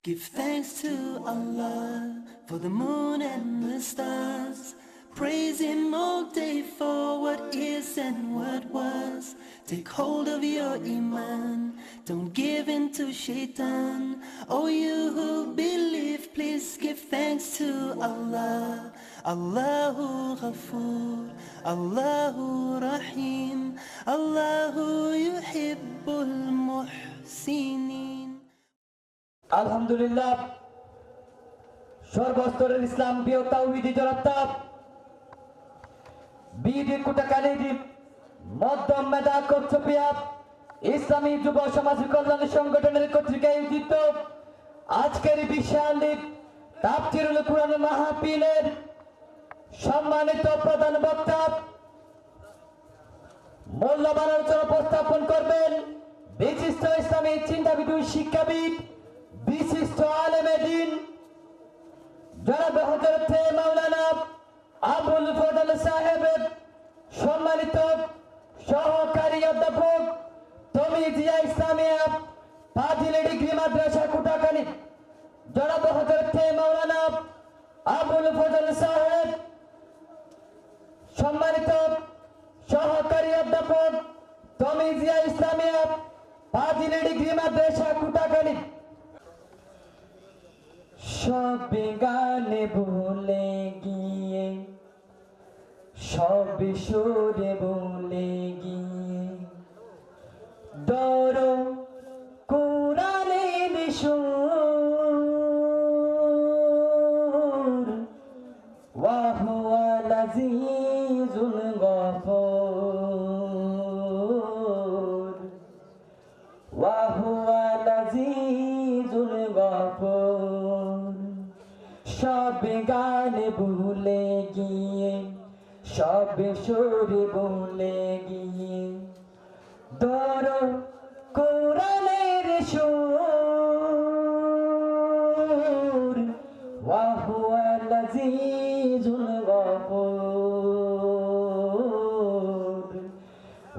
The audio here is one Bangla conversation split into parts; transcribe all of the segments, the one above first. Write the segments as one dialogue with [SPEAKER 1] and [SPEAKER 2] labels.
[SPEAKER 1] Give thanks to Allah for the moon and the stars. Praise Him all day for what is and what was. Take hold of your Iman, don't give in to Shaitan. Oh, you who believe, please give thanks to Allah. Allahu Ghafoor, Allahu Rahim, Allahu Yuhibbul Muhsinin.
[SPEAKER 2] আলহামদুলিল্লাহ সর্বস্তরের ইসলাম প্রিয় তাওহীদি জনতা বিডি কুটাকালী মধ্যম মেধা কর্তৃপক্ষ ইসলামী যুব সমাজ কল্যাণ সংগঠনের কর্তৃক আয়োজিত আজকের বিশাল তাফসীরুল কুরআন মাহফিলের সম্মানিত প্রধান বক্তা মূল্যবান আলোচনা উপস্থাপন করবেন বিশিষ্ট ইসলামী চিন্তাবিদ শিক্ষাবিদ বিশিষ্ট আলেমে দ্বীন জনাব হযরত মাওলানা আবুল ফজল সাহেব, সম্মানিত সহকারী অধ্যাপক তমিজিয়া ইসলামিয়া ফাজিল ডিগ্রি মাদ্রাসা কুটাকালী জনাব হযরত মাওলানা আবুল ফজল সাহেব, সম্মানিত সহকারী অধ্যাপক তমিজিয়া ইসলামিয়া ফাজিল ডিগ্রি মাদ্রাসা কুটাকালী। সব গানে ভুলে গিয়ে সব সুরে ভুলে গিয়ে দর কোরআনের সুর ওয়া হুয়াল আজিজুল গফুর ওয়া হুয়াল আজিজুল গফুর। সব গান ভুলে গিয়ে সব সুর ভুলে গিয়ে দর কোরআনের সুর ওয়া হুয়াল আজিজুল গফুর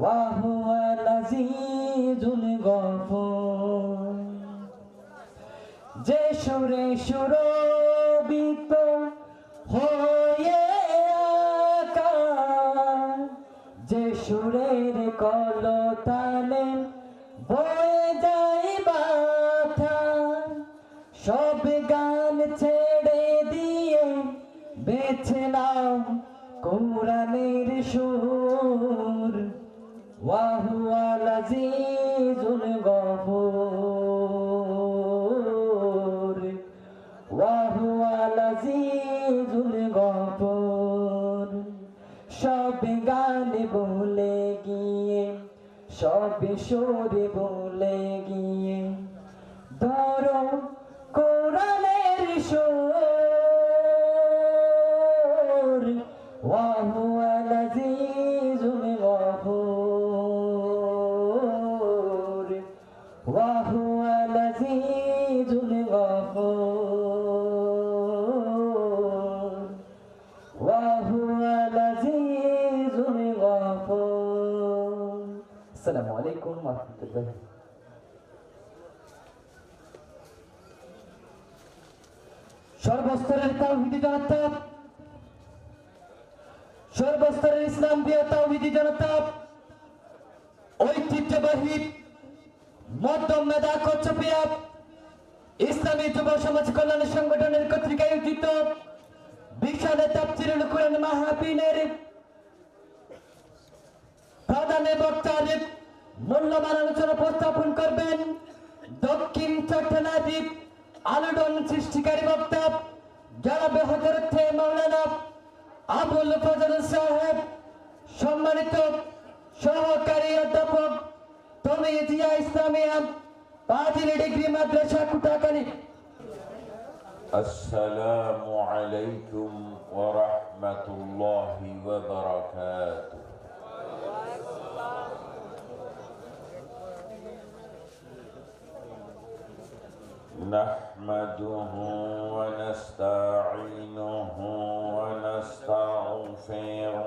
[SPEAKER 2] ওয়া হুয়াল আজিজুল গফুর। যে সুরে সুরবিত হয়ে আকা, যে সুরের কলতানে বয়ে যায় বাথা, সব গান ছেড়ে দিয়ে বেছে নাও কোরআনের সুর ওয়া হুয়াল আজিজুল গফুর ওয়া হুয়াল আজিজুল গফুর। সব গান ভুলে গিয়ে সব সুর ভুলে গিয়ে ধরো কোরআনের সুর ওয়া হুয়াল আজিজুল গফুর ওয়া হুয়াল আজিজুল গফুর ওয়া হুয়াল আজিজুল গফুর। আসসালামু আলাইকুম ওয়া রাহমাতুল্লাহ। সর্বস্তরের তাওহীদি জনতা, সর্বস্তরের ইসলাম প্রিয় তাওহীদি জনতা, ঐতিহ্যবাহী মধ্যম মেধা কর্তৃপক্ষ ইসলামী যুব সমাজ কল্যাণ সংগঠনের কর্তৃক আয়োজিত বিশাল তাফসীরুল কুরআন মাহফিলের প্রধান বক্তার মূল্যবান আলোচনা উপস্থাপন করবেন দক্ষিণ চট্টগ্রাম আলোড়ন সৃষ্টিকারী বক্তা জনাব হযরত মাওলানা আবুল ফজল সাহেব, সম্মানিত সহকারী অধ্যাপক তমিজিয়া ইসলামিয়া ফাজিল ডিগ্রি মাদ্রাসা কুটাকালী।
[SPEAKER 3] আসসালামু আলাইকুম ওয়া রাহমাতুল্লাহি ওয়া বারাকাতুহু। نحمده ونستعينه ونستغفره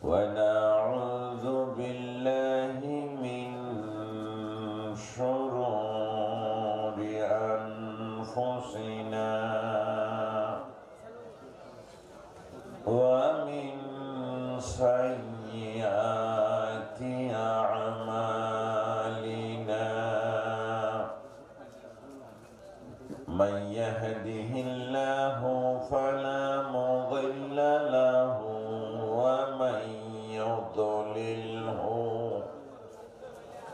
[SPEAKER 3] ونعوذ بالله من شرور من يهده الله فلا مضل له ومن يضلله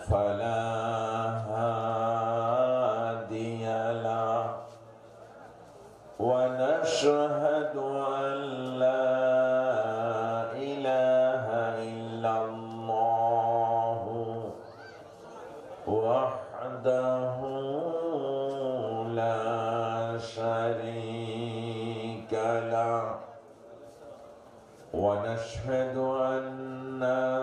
[SPEAKER 3] فلا هادي له ونشهد أن لا إله إلا الله وحده لا شريك له ونشهد أن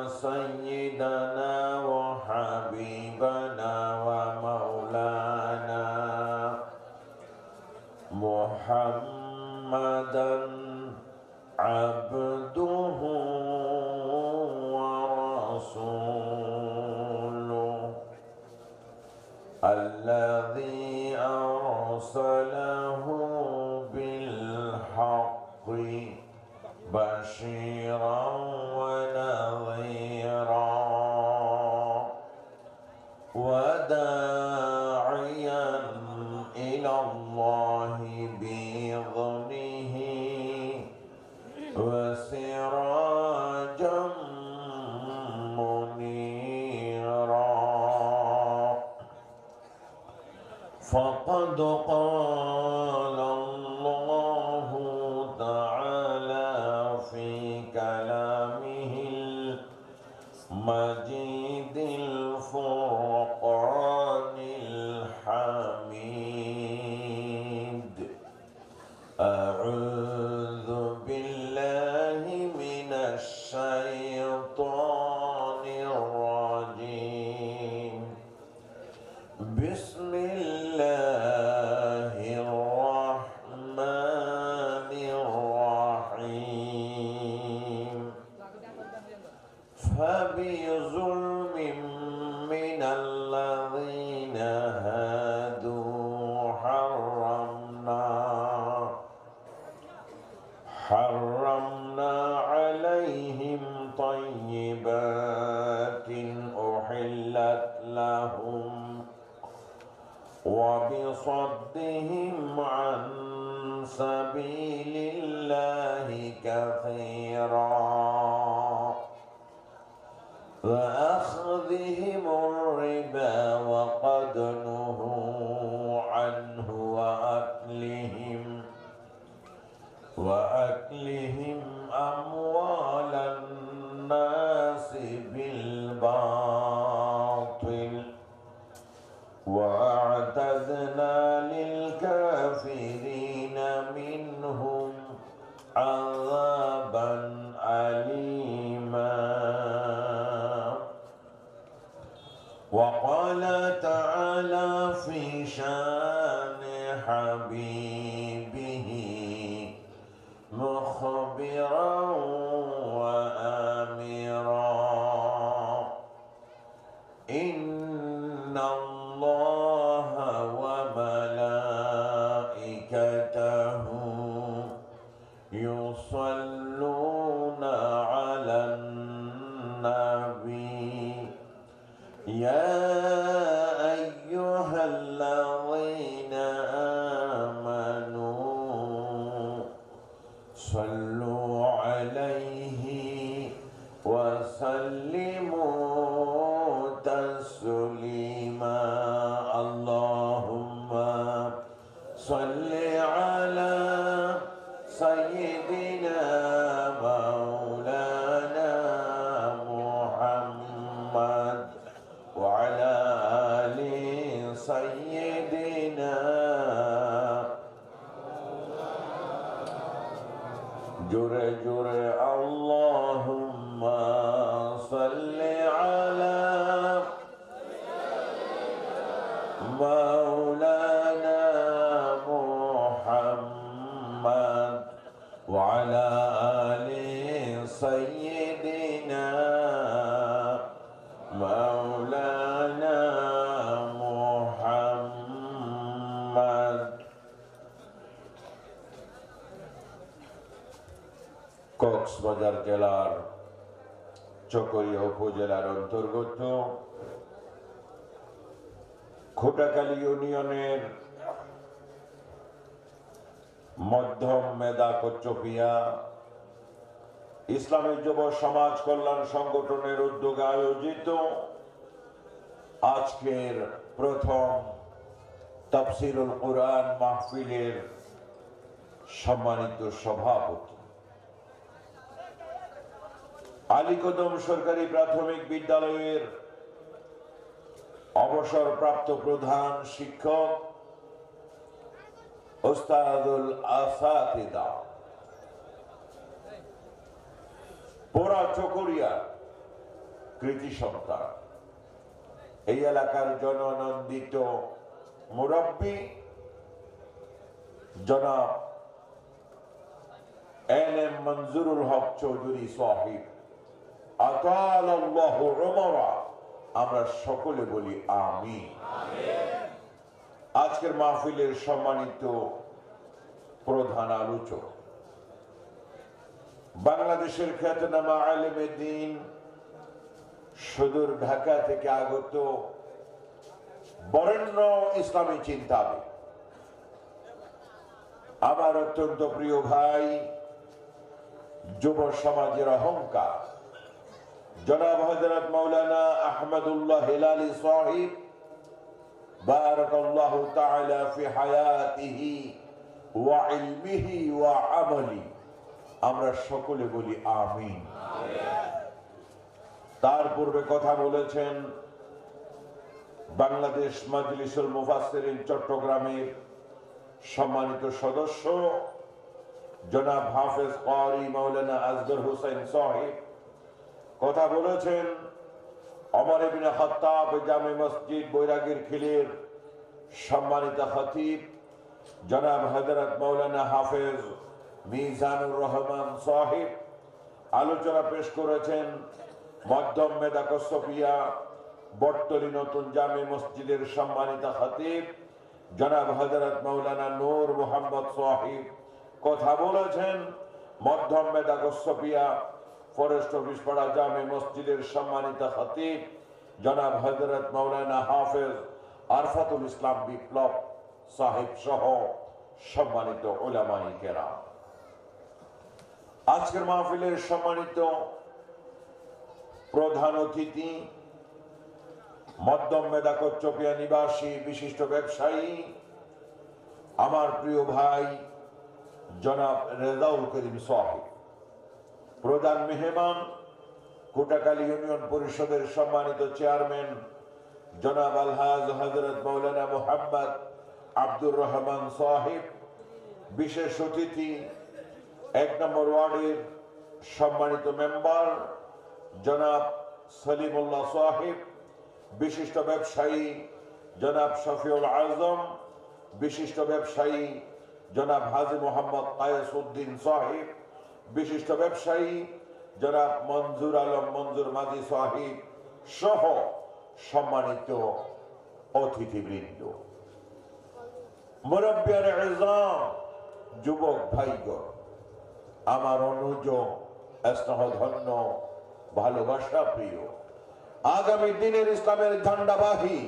[SPEAKER 3] سيدنا وحبيبنا ومولانا محمدا عبده ورسوله الذي أرسله بالحق بشيرا ونذيرا وداعيا إلى الله بإذنه وسراجا منيرا فقد قال الله تعالى في كلامه المجيد الفرقان الحميد أعوذ بالله من الشيطان الرجيم بسم الله الرحمن الرحيم فبظلم من الذين هادوا حرمنا عليهم طيبات أحلت لهم وبصدهم عن سبيل الله كثيرا وأخذهم الربا وقد نهوا عنه وأكلهم أموال الناس بالباطل وأعتدنا للكافرين منهم عذابا أليما وقال تعالى في شان حبيبه مخبرا وآمرا إن الله وملائكته يصلون على النبي يا أيها الذين آمنوا صلوا عليه وسلموا تسليما اللهم صل على سيدنا مولانا محمد وعلى آل سيدنا جرى جرى اللهم صل على مولانا محمد وعلى آل سيدنا مولانا محمد কক্সবাজার জেলার চকরিয়া উপজেলার অন্তর্গত খোটাখালী ইউনিয়নের মধ্যম মেধা কোচ্চপিয়া ইসলামী যুব সমাজ কল্যাণ সংগঠনের উদ্যোগে আয়োজিত আজকের প্রথম তাফসীরুল কুরআন মাহফিলের সম্মানিত সভাপতি, আলীকদম সরকারি প্রাথমিক বিদ্যালয়ের অবসরপ্রাপ্ত প্রধান শিক্ষক ওস্তাদুল আসাতিদা, পোড়া চকরিয়া কৃতি সন্তান, এই এলাকার জননন্দিত মুরব্বী জনাব এনএম মঞ্জুরুল হক চৌধুরী সাহিব, আতালাল্লাহু উমরা, আমরা সকলে বলি আমিন। আজকের মাহফিলের সম্মানিত প্রধান আলোচক, বাংলাদেশের খ্যাতনামা আলেমে দ্বীন, সুদূর ঢাকা থেকে আগত বরেণ্য ইসলামী চিন্তাবিদ, আমার অত্যন্ত প্রিয় ভাই, যুব সমাজের অহংকার জনাব হযরত মাওলানা আহমদুল্লাহ হিলালী সাহিব, বারাকাল্লাহু তাআলা ফি হায়াতিহি ওয়া ইলমিহি ওয়া আমালি, আমরা সকলে বলি আমিন। তার পূর্বে কথা বলেছেন বাংলাদেশ মাজলিসুল মুফাসসিরিন চট্টগ্রামের সম্মানিত সদস্য জনাব হাফেজ কারি মাওলানা আসগর হোসেন সাহেব, কথা বলেছেন ওমর ইবনে খাত্তাব জামে মসজিদ বৈরাগীর খিলের সম্মানিত খতিব জনাব হযরত মাওলানা হাফেজ মিজানুর রহমান সাহেব, আলোচনা পেশ করেছেন মধ্যম মেধা কসপিয়া বটতলী নতুন জামে মসজিদের সম্মানিত খতিব জনাব হযরত মাওলানা নূর মোহাম্মদ সাহেব, কথা বলেছেন মধ্যম মেধা কসপিয়া ফরেস্ট অফিস পাড়া জামে মসজিদের সম্মানিত খতিব জনাব হযরত মাওলানা হাফেজ আরফাতুল ইসলাম বিপ্লব সাহেব সহ সম্মানিত উলামায়ে কেরাম। আজকের মাহফিলের সম্মানিত প্রধান অতিথি, মধ্যম মেধা কোচ্চপিয়া নিবাসী বিশিষ্ট ব্যবসায়ী, আমার প্রিয় ভাই জনাব রেজাউল করিম সাহেব, প্রধান মেহমান কোটাখালী ইউনিয়ন পরিষদের সম্মানিত চেয়ারম্যান জনাব আলহাজ হযরত মাওলানা মুহাম্মদ আব্দুর রহমান সাহেব, বিশেষ অতিথি ১ নম্বর ওয়ার্ডের সম্মানিত মেম্বার জনাব সলিমুল্লাহ সাহেব, বিশিষ্ট ব্যবসায়ী জনাব শফিউল আজম, বিশিষ্ট ব্যবসায়ী জনাব হাজী মোহাম্মদ কায়েস উদ্দিন সাহেব, বিশিষ্ট ব্যবসায়ী জনাব মঞ্জুর আলম মঞ্জুর মাঝি সাহেব সহ সম্মানিত অতিথিবৃন্দ, মুরব্বিয়ানে ইজাম, যুবক ভাইগণ, আমার অনুজ স্নেহধন্য ভালোবাসা প্রিয় আগামী দিনের ইসলামের ঝান্ডাবাহী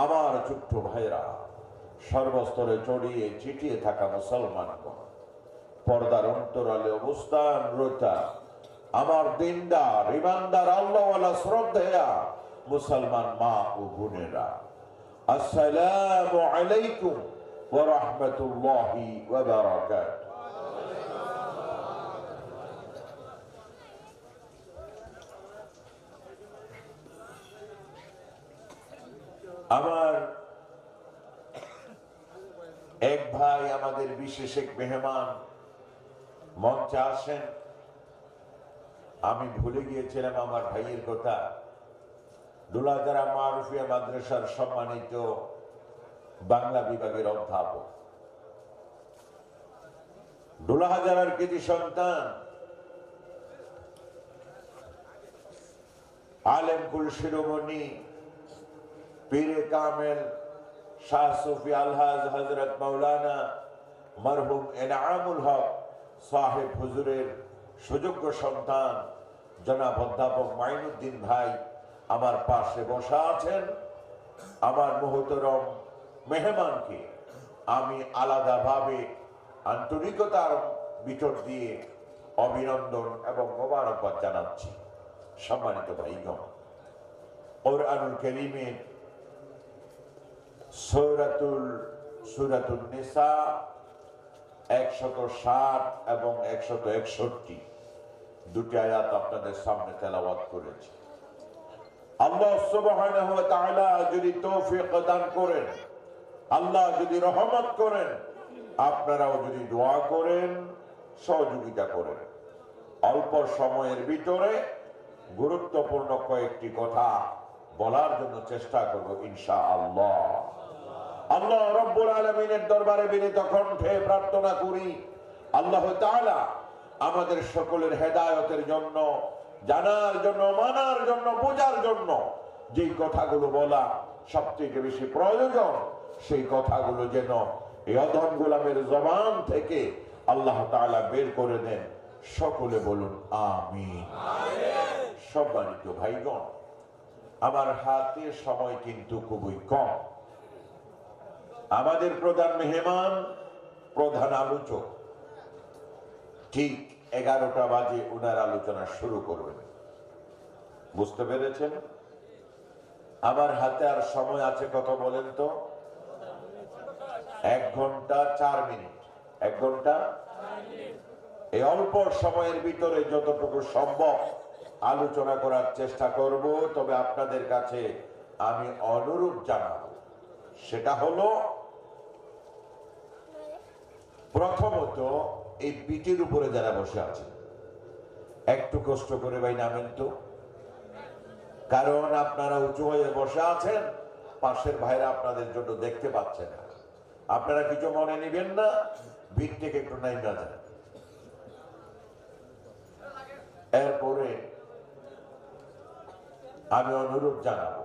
[SPEAKER 3] আমার ছোট্ট ভাইরা, সর্বস্তরে ছড়িয়ে ছিটিয়ে থাকা মুসলমানগণ, পর্দার অন্তরালে অবস্থানরতা আমার দিনদার ইমানদার আল্লাহওয়ালা শ্রদ্ধেয়া মুসলমান মা ও বোনেরা, আসসালামু আলাইকুম ওয়া রাহমাতুল্লাহি ওয়া বারাকাতুহু। আমার এক ভাই, আমাদের বিশেষ এক মেহমান মঞ্চে আসেন, আমি ভুলে গিয়েছিলাম আমার ভাইয়ের কথা, দুলাজারা মারুফিয়া মাদ্রাসার সম্মানিত বাংলা বিভাগের অধ্যাপক, দুলাহাজারার কৃতি সন্তান, আলেম কুল শিরোমণি পীরে কামেল শাহ সুফি আলহাজ হযরত মাওলানা মরহুম এনামুল হক সাহেব হুজুরের সুযোগ্য সন্তান জনাব অধ্যাপক মাইনুদ্দিন ভাই আমার পাশে বসা আছেন। আমার মহতরম মেহমানকে আমি আলাদাভাবে আন্তরিকতার ভিতর দিয়ে অভিনন্দন এবং মোবারকবাদ জানাচ্ছি। সম্মানিত ভাইগণ, কুরআনুল কারীমের সূরাতুন নিসা 160 এবং 161 দুটি আয়াত আপনাদের সামনে তেলাওয়াত করেছি। আল্লাহ সুবহানাহু ওয়া তাআলা যদি তৌফিক দান করেন, আল্লাহ যদি রহমত করেন, আপনারাও যদি দোয়া করেন, সহযোগিতা করেন, অল্প সময়ের ভিতরে গুরুত্বপূর্ণ কয়েকটি কথা বলার জন্য চেষ্টা করব ইনশাআল্লাহ। আল্লাহ রাব্বুল আলামিনের দরবারে বিনীত কণ্ঠে প্রার্থনা করি, আল্লাহ তাআলা আমাদের সকলের হেদায়েতের জন্য, জানার জন্য, মানার জন্য, বোঝার জন্য যেই কথাগুলো বলা সবথেকে বেশি প্রয়োজন, সেই কথাগুলো যেন এই অধম গোলামের জবান থেকে আল্লাহ তাআলা বের করে দেন। সকলে বলুন আমিন। সম্মানিত ভাইগণ, আমার হাতে সময় কিন্তু খুবই কম। আমাদের প্রধান মেহমান, প্রধান আলোচক ঠিক 11টা বাজে ওনার আলোচনা শুরু করবেন। বুঝতে পেরেছেন? আমার হাতে আর সময় আছে কত বলেন তো? 1 ঘন্টা 4 মিনিট। 1 ঘন্টা। এই অল্প সময়ের ভিতরে যতটুকু সম্ভব আলোচনা করার চেষ্টা করব। তবে আপনাদের কাছে আমি অনুরোধ জানাবো, সেটা হলো প্রথমত এই পিঠের উপরে যারা বসে আছেন, একটু কষ্ট করে ভাই নামেন তো, কারণ আপনারা উঁচু হয়ে বসে আছেন, পাশের ভাইরা আপনাদের জন্য দেখতে পাচ্ছে না। আপনারা কিছু মনে নিবেন না, ভিড় থেকে একটু নাই না যান। এরপরে আমি অনুরোধ জানাবো,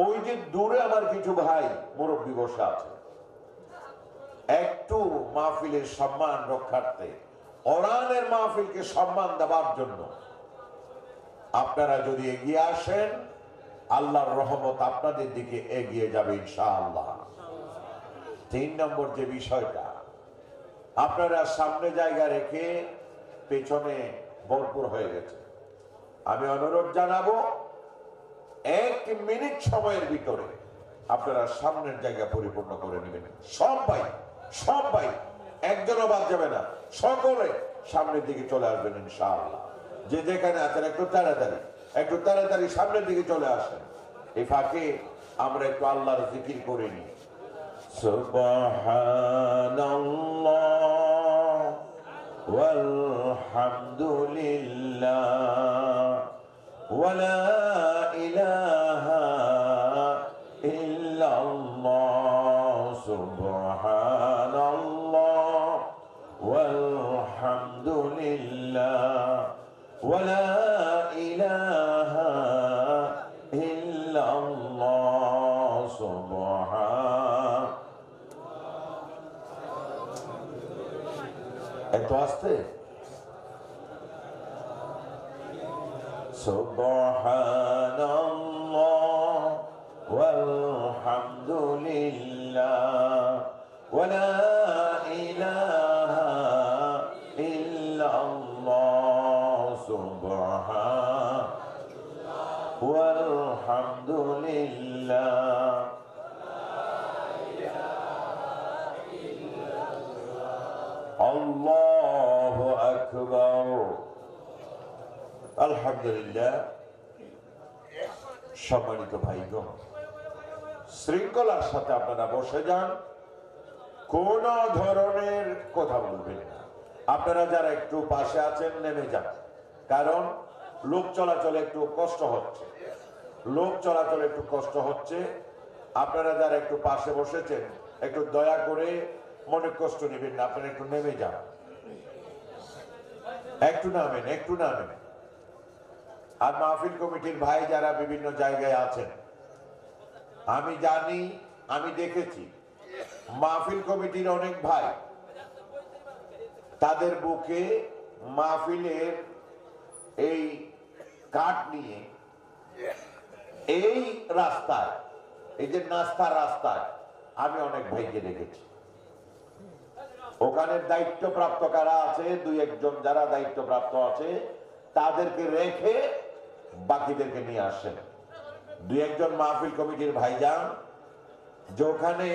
[SPEAKER 3] ওই যে দূরে আমার কিছু ভাই মুরব্বী বসে আছে, একটু মাহফিলের সম্মান রক্ষার্থে, কোরআনের মাহফিলকে সম্মান দেওয়ার জন্য আপনারা যদি এগিয়ে আসেন, আল্লাহর রহমত আপনাদের দিকে এগিয়ে যাবে ইনশাআল্লাহ। 3 নম্বর যে বিষয়টা, আপনারা সামনে জায়গা রেখে পেছনে ভরপুর হয়ে গেছে। আমি অনুরোধ জানাবো, 1 মিনিট সময়ের ভিতরে আপনারা সামনের জায়গা পরিপূর্ণ করে নেবেন। সবাই একজনও বাদ যাবে না, সকলে সামনের দিকে চলে আসবেন ইনশাআল্লাহ। যে যেখানে আছেন একটু তাড়াতাড়ি সামনের দিকে চলে আসেন। এই ফাঁকে আমরা একটু আল্লাহর জিকির করে নিই। সুবহানাল্লাহ ওয়ালহামদুলিল্লাহ ওয়ালা ইলাহা ইল্লাল্লাহ সুবহানাল্লাহ ওয়ালহামদুলিল্লাহ ওয়ালা ইলাহা ইল্লাল্লাহ সুবহান। এত আস্তে। সুবহানাল্লাহ ওয়ালহামদুলিল্লাহ ওয়ালা ইলাহা ইল্লাল্লাহ সুবহান ওয়ালহামদুলিল্লাহ আল্লাহু আকবার। আলহামদুলিল্লাহ। সম্মানিত ভাইগণ, শৃঙ্খলার সাথে আপনারা বসে যান, কোন ধরনের কথা বলবেন না। আপনারা যারা একটু পাশে আছেন নেমে যান, কারণ লোক চলাচলে একটু কষ্ট হচ্ছে। আপনারা যারা একটু পাশে বসেছেন একটু দয়া করে মনে কষ্ট নেবেন না, আপনারা একটু নেমে যান, একটু নামেন। আর মাহফিল কমিটির ভাই যারা বিভিন্ন জায়গায় আছেন, আমি জানি, আমি দেখেছি মাহফিল কমিটির অনেক ভাই তাদের বুকে মাহফিলের এই কাঠ নিয়ে এই রাস্তায়, এই যে নাস্তার রাস্তায় আমি অনেক ভাইকে দেখেছি। ওখানে দায়িত্বপ্রাপ্ত কারা আছে, দুই একজন যারা দায়িত্বপ্রাপ্ত আছে তাদেরকে রেখে বাকিদেরকে নিয়ে আসেন। দুই একজন মাহফিল কমিটির ভাইজান যে ওখানে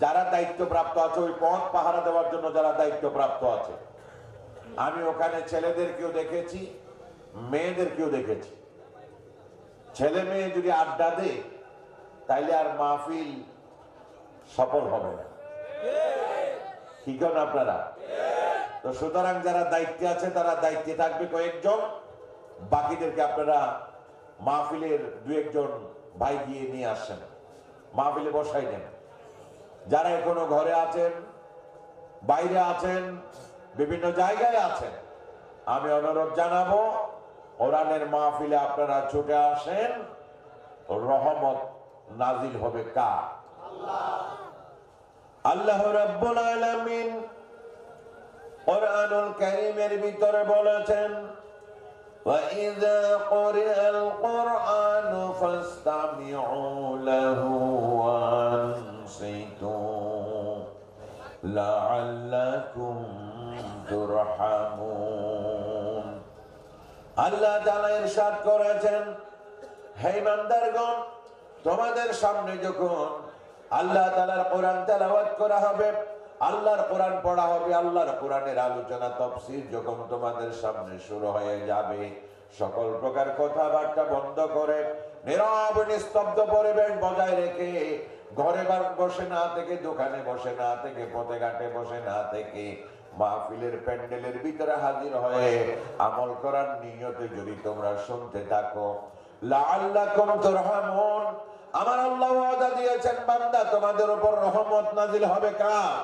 [SPEAKER 3] যারা দায়িত্বপ্রাপ্ত আছে, ওই পথ পাহারা দেওয়ার জন্য যারা দায়িত্বপ্রাপ্ত আছে, আমি ওখানে ছেলেদেরকেও দেখেছি, মেয়েদেরকেও দেখেছি। ছেলে মেয়ে যদি আড্ডা দেয় তাইলে আর মাহফিল সফল হবে না। কি করেন আপনারা? তো সুতরাং যারা দায়িত্বে আছে তারা দায়িত্বে থাকবে কয়েকজন, বাকিদেরকে আপনারা মাহফিলের দু একজন ভাই গিয়ে নিয়ে আসেন, মাহফিলে বসাই দেন। যারা এখনো ঘরে আছেন, বাইরে আছেন, বিভিন্ন জায়গায় আছেন, আমি অনুরোধ জানাবো কোরআনের মাহফিলে আপনারা ছুটে আসেন। রহমত নাজিল হবে কার? আল্লাহ রাব্বুল আলামিন কুরআনুল কারীমের ভিতরে বলেছেন, وَإِذَا قُرِئَ الْقُرْآنُ فَاسْتَمِعُوا لَهُ وَأَنصِتُوا لَعَلَّكُمْ تُرْحَمُونَ। আল্লাহ তাআলা ইরশাদ করেছেন, হে ইমানদারগণ, তোমাদের সামনে যখন আল্লাহ তাআলার কোরআন তেলাওয়াত করা হবে, আল্লাহর কোরআন পড়া হবে, আল্লাহর কোরআনের আলোচনা তাফসীর যখন তোমাদের সামনে শুরু হয়ে যাবে, সকল প্রকার কথাবার্তা বন্ধ করে নীরব নিস্তব্ধ পরিবেশ বজায় রেখে, ঘরে বসে না থেকে, দোকানে বসে না থেকে, পথে ঘাটে বসে না থেকে, মাহফিলের প্যান্ডেলের ভিতরে হাজির হয়ে আমল করার নিয়তে যদি তোমরা শুনতে থাকো, লাআল্লাকুম তুরহামুন, আমার আল্লাহ ওয়াদা দিয়েছেন বান্দা তোমাদের উপর রহমত নাজিল হবে কার?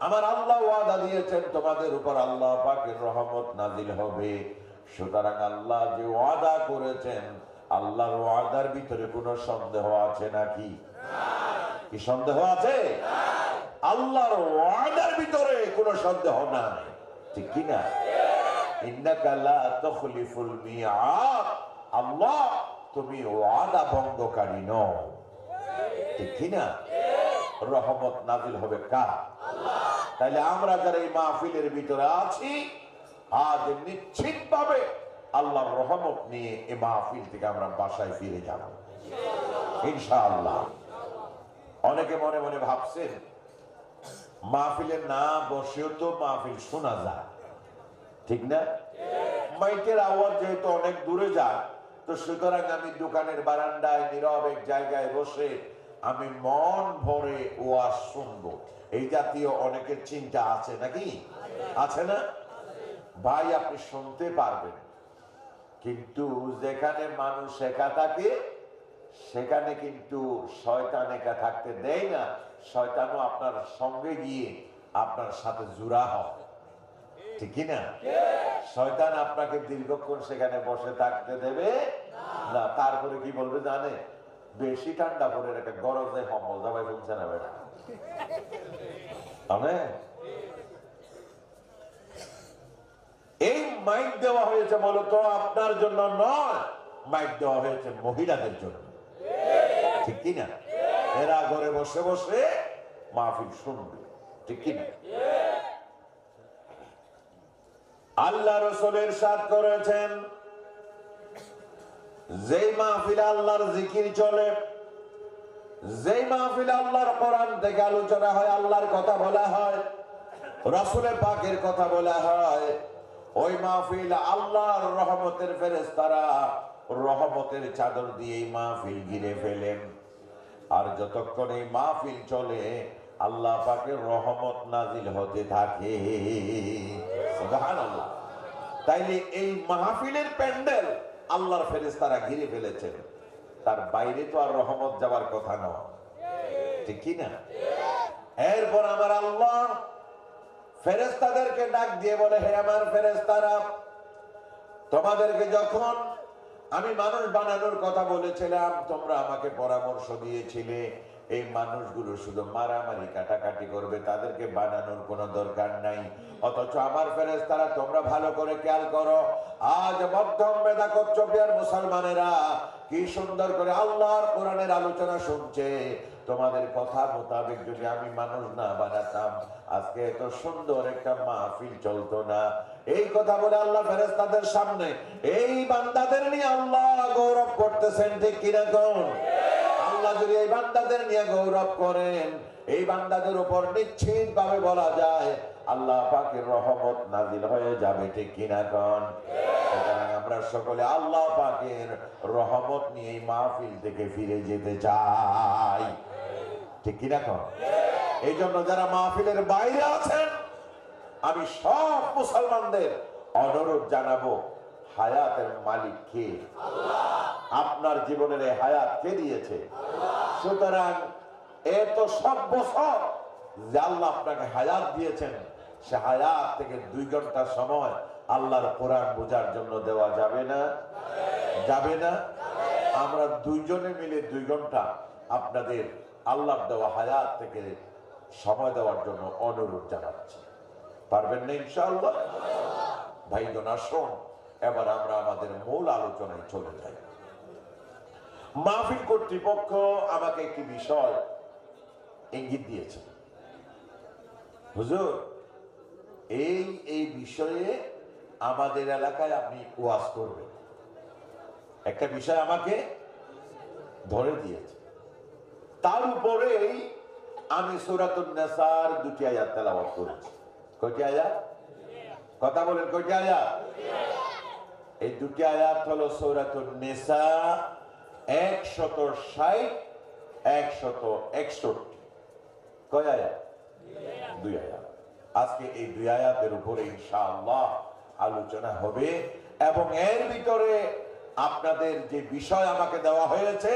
[SPEAKER 3] আমার আল্লাহ ওয়াদা দিয়েছেন তোমাদের উপর আল্লাহ পাকের রহমত নাজিল হবে। সুতরাং আল্লাহ যে ওয়াদা করেছেন, আল্লাহর ওয়াদার ভিতরে কোনো সন্দেহ আছে নাকি? কি সন্দেহ আছে? আল্লাহর ওয়াদার ভিতরে কোনো সন্দেহ নাই, ঠিক কি না? ইন্নাকা লা তুখলিফুল মিআদ, আল্লাহ তুমি ওয়াদা ভঙ্গকারী নও, ঠিক কি না? রহমত নাজিল হবে কার? তাইলে আমরা যারা এই মাহফিলের ভিতরে আছি, আজ নিশ্চিতভাবে আল্লাহর রহমত নিয়ে এই মাহফিল থেকে আমরা বাসায় ফিরে যাব ইনশাআল্লাহ। অনেকে মনে মনে ভাবছেন মাহফিলে না বসেও তো মাহফিল শোনা যায়, ঠিক না? মাইকের আওয়াজ যেহেতু অনেক দূরে যায়, তো সুতরাং আমি দোকানের বারান্দায় নীরব এক জায়গায় বসে আমি মন ভরে ওয়াজ শুনবো, এই জাতীয় অনেকের চিন্তা আছে নাকি? আছে না ভাই? আপনি শুনতে পারবেন, কিন্তু যেখানে মানুষ একা থাকে সেখানে কিন্তু শয়তান একা থাকতে দেয় না, শয়তানও আপনার সঙ্গে গিয়ে আপনার সাথে জুড়া হয়, ঠিক না? শয়তান আপনাকে দীর্ঘক্ষণ সেখানে বসে থাকতে দেবে না। তারপরে কি বলবে জানে? বেশি ঠান্ডা পরে রেখে গরজে কম্বল দাবাই শুনছে না বেটা। এই মাইক দেওয়া হয়েছে মূলত আপনার জন্য নয়, মাইক দেওয়া হয়েছে মহিলাদের জন্য, ঠিক কিনা? এরা ঘরে বসে বসে মাহফিল শুনবে, ঠিক কিনা? আল্লাহ রাসূল ইরশাদ করেছেন, যেই মাহফিলে আল্লাহর জিকির চলে, যেই মাহফিলে আল্লাহর কোরআন থেকে আলোচনা হয়, আল্লাহর কথা বলা হয়, রাসূলের পাকের কথা বলা হয়, ওই মাহফিল আল্লাহর রহমতের ফেরেশতারা রহমতের চাদর দিয়ে এই মাহফিল ঘিরে ফেলেন। আর যতক্ষণ এই মাহফিল চলে আল্লাহ পাকের রহমত নাজিল হতে থাকে, সুবহানাল্লাহ। তাইলে এই মাহফিলের প্যান্ডেল আল্লাহর ফেরেশতারা ঘিরে ফেলেছেন, তার বাইরে তো আর রহমত যাওয়ার কথা নয়, ঠিক কি না? এরপর আমার আল্লাহ ফেরেশতাদেরকে ডাক দিয়ে বলে, হে আমার ফেরেশতারা, তোমাদেরকে যখন আমি মানুষ বানানোর কথা বলেছিলাম, তোমরা আমাকে পরামর্শ দিয়েছিলে এই মানুষগুলো শুধু মারামারি কাটাকাটি করবে, তাদেরকে বানানোর কোনো দরকার নাই। অথচ আমার ফেরেশতারা তোমরা ভালো করে খেয়াল করো, আজ মধ্যম মেধা কচ্ছপিয়ার মুসলমানেরা কি সুন্দর করে আল্লাহর কোরআনের আলোচনা শুনছে। তোমাদের কথা মোতাবেক যদি আমি মানুষ না বানাতাম, আজকে এত সুন্দর একটা মাহফিল চলতো না। এই কথা বলে আল্লাহ ফেরেশতাদের সামনে এই বান্দাদের নিয়ে আল্লাহ গৌরব করতেছেন, ঠিক কিনা কোন? আল্লাহ যদি এই বান্দাদের নিয়ে গৌরব করেন, এই বান্দাদের উপর নিশ্চিত ভাবে বলা যায় আল্লাহ পাকের রহমত নাজিল হয়ে যাবে, ঠিক কিনা কোন? সুতরাং আমরা সকলে আল্লাহ পাকের রহমত নিয়ে এই মাহফিল থেকে ফিরে যেতে চাই, ঠিক কিনা কোন? এই জন্য যারা মাহফিলের বাইরে আছেন, আমি সব মুসলমানদের অনুরোধ জানাবো, হায়াতের মালিক কে? আপনার জীবনের এই হায়াত কে দিয়েছে? সুতরাং এত সব বছর যে আল্লাহ আপনাকে হায়াত দিয়েছেন, সে হায়াত থেকে 2 ঘন্টা সময় আল্লাহর কোরআন বোঝার জন্য দেওয়া যাবে না? যাবে না? আমরা দুইজনে মিলে 2 ঘন্টা আপনাদের আল্লাহর দেওয়া হায়াত থেকে সময় দেওয়ার জন্য অনুরোধ জানাচ্ছি। পারবেন না ইনশাআল্লাহ? ভাইগণ, আসুন এবার আমরা আমাদের মূল আলোচনায় চলে যাই। মাহফিল কর্তৃপক্ষ আমাকে একটি বিষয় ইঙ্গিত দিয়েছে, হুজুর এই বিষয়ে আমাদের এলাকায় আপনি ওয়াজ করবেন। একটা বিষয় আমাকে ধরে দিয়েছে, তার উপরেই আমি সূরাতুন নিসার 2টি আয়াত তেলাওয়াত করেছি। কয়টি আয়াত? কথা বলেন, কয়টি আয়াত? এই 2টি আয়াত হলো সূরাতুন নিসা 160 161। কয় আয়াত? 2 আয়াত। আজকে এই 2 আয়াতের উপরে ইনশাআল্লাহ আলোচনা হবে এবং এর ভিতরে আপনাদের যে বিষয় আমাকে দেওয়া হয়েছে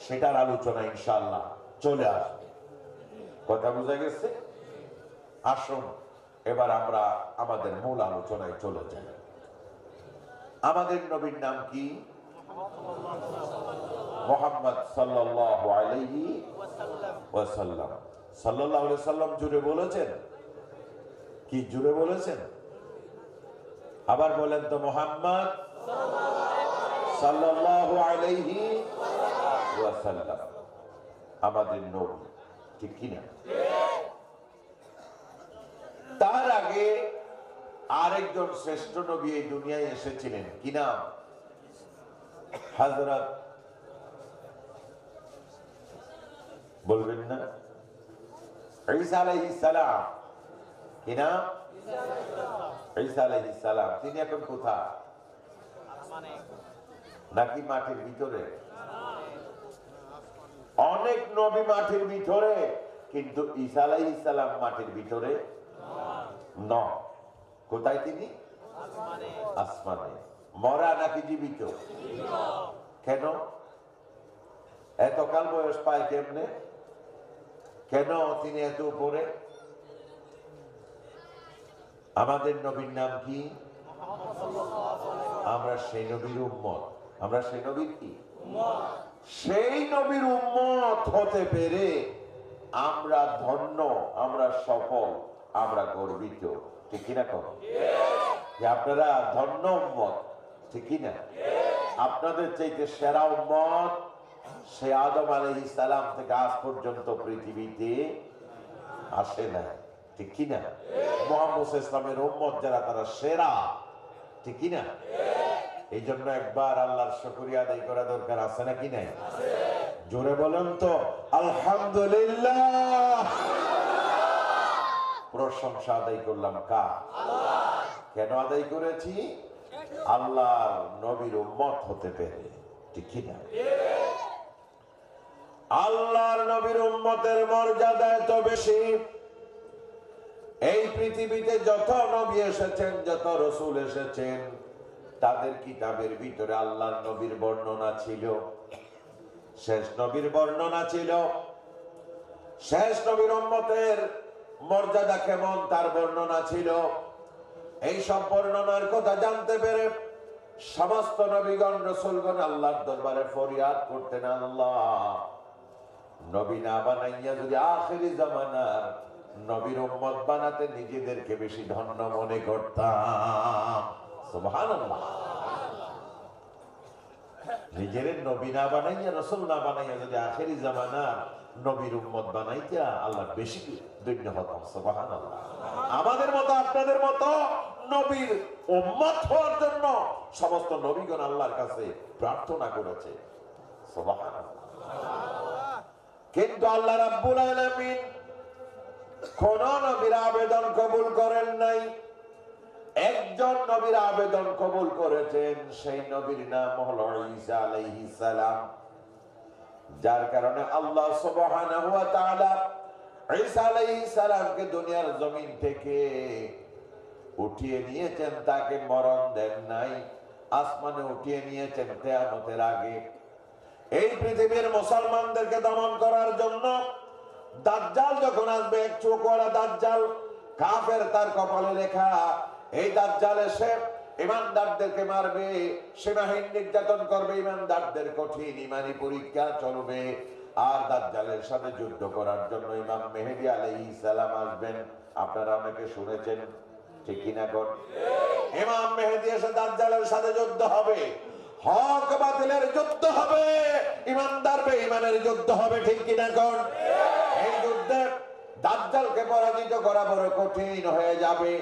[SPEAKER 3] সেটার আলোচনা ইনশাআল্লাহ চলে আসবে। কথা বোঝা গেছে? আসুন এবার আমরা আমাদের মূল আলোচনায় চলে যাই। আমাদের নবীর নাম কি? মুহাম্মদ সাল্লাল্লাহু আলাইহি ওয়াসাল্লাম। সাল্লাল্লাহু আলাইহি ওয়াসাল্লাম জুড়ে বলেছেন কি? জুড়ে বলেছেন? আবার বলেন তো, মুহাম্মদ সাল্লাল্লাহু আলাইহি ওয়াসাল্লাম আমাদের নবী, ঠিক কিনা? তার আগে আরেকজন শ্রেষ্ঠ নবী এই দুনিয়ায় এসেছিলেন, কি নাম? হযরত, বলবেন না? ঈসা আলাইহিস সালাম। কি নাম? ঈসা আলাইহিস সালাম। তিনি এখন কোথায়? নাকি মাটির ভিতরে? অনেক নবী মাটির ভিতরে, কিন্তু ঈসা আলাইহিস সালাম মাটির ভিতরে নন। কোথায় তিনি? আসমানে। মরা নাকি জীবিত? কেন এতকাল বয়স পায় কেমনে? কেন তিনি এত উপরে? আমাদের নবীর নাম কি? আমরা সেই নবীর উম্মত। আমরা সেই নবীর কি? সেই নবীর উম্মত হতে পেরে আমরা ধন্য, আমরা সফল, আমরা গর্বিত, ঠিক কিনা? কর যে আপনারা ধন্য উম্মত, ঠিক কিনা? আপনাদের চাইতে সেরা উম্মত সে আদম আলাইহিস সালাম থেকে আজ পর্যন্ত পৃথিবীতে আসে না, ঠিক কিনা? মুহাম্মদ ইসলামের উম্মত যারা, তারা সেরা, ঠিক কিনা? এই জন্য একবার আল্লাহর শুকরিয়া আদায় করা দরকার, আছে নাকি নাই? জোরে বলেন তো আলহামদুলিল্লাহ। প্রশংসা আদায় করলাম কার? কেন আদায় করেছি? আল্লাহর নবীর উম্মত হতে পেরে, ঠিক কিনা? আল্লাহর নবীর উম্মতের মর্যাদা এত বেশি, এই পৃথিবীতে যত নবী এসেছেন, যত রাসূল এসেছেন, তাদের কিতাবের ভিতরে আল্লাহর নবীর বর্ণনা ছিল, শেষ নবীর বর্ণনা ছিল। শেষ নবীর উম্মতের মর্যাদা কেমন তার বর্ণনা ছিল। এই সব বর্ণনার কথা জানতে পেরে সমস্ত নবীগণ রাসূলগণ আল্লাহর দরবারে ফরিয়াদ করতেন, আল্লাহ নবী না বানাইয়া যদি আখিরি জামানার নবীর উম্মত বানাতে নিজেদেরকে বেশি ধন্য মনে করতাম। সুবহানাল্লাহ। নিজের নবী না বানাইয়া, রসুল না বানাইয়া যদি আখেরি জামানার নবীর উম্মত বানাইতা, আল্লাহ বেশি দৈন্য হতাম। সুবহানাল্লাহ। আমাদের মতো আপনাদের মতো নবীর উম্মত হওয়ার জন্য সমস্ত নবীগণ আল্লাহর কাছে প্রার্থনা করেছে। সুবহানাল্লাহ। কিন্তু আল্লাহ রাব্বুল আলামিন কোন নবীর আবেদন কবুল করেন নাই। একজন নবীর আবেদন কবুল করেছেন, সেই নবীর নাম হলো ঈসা আলাইহিস সালাম। যার কারণে আল্লাহ সুবহানাহু ওয়া তাআলা ঈসা আলাইহিস সালামকে দুনিয়ার জমিন থেকে উঠিয়ে নিয়েছেন, তাকে মরণ দেন নাই, আসমানে উঠিয়ে নিয়েছেন কিয়ামতের আগে। এই পৃথিবীর মুসলমানদেরকে দমন করার জন্য দাজ্জাল যখন আসবে, এক চোখওয়ালা দাজ্জাল, কাফের তার কপালে লেখা, এই দাজ্জাল এসে ইমানদারদেরকে মারবে, সীমাহীন নির্যাতন করবে, ইমানদারদের কঠিন ইমানি পরীক্ষা চলবে। আর দাজ্জালের সাথে যুদ্ধ করার জন্য ইমাম মেহেদী আলাইহিস সালাম আসবেন। আপনারা অনেকে শুনেছেন, ঠিক কিনা কোন? ইমাম মেহেদী এসে দাজ্জালের সাথে যুদ্ধ হবে, হক বাতিলের যুদ্ধ হবে, ইমানদার বেঈমানের যুদ্ধ হবে, ঠিক কিনা কোন? এই যুদ্ধে দাজ্জালকে পরাজিত করা বড় কঠিন হয়ে যাবে।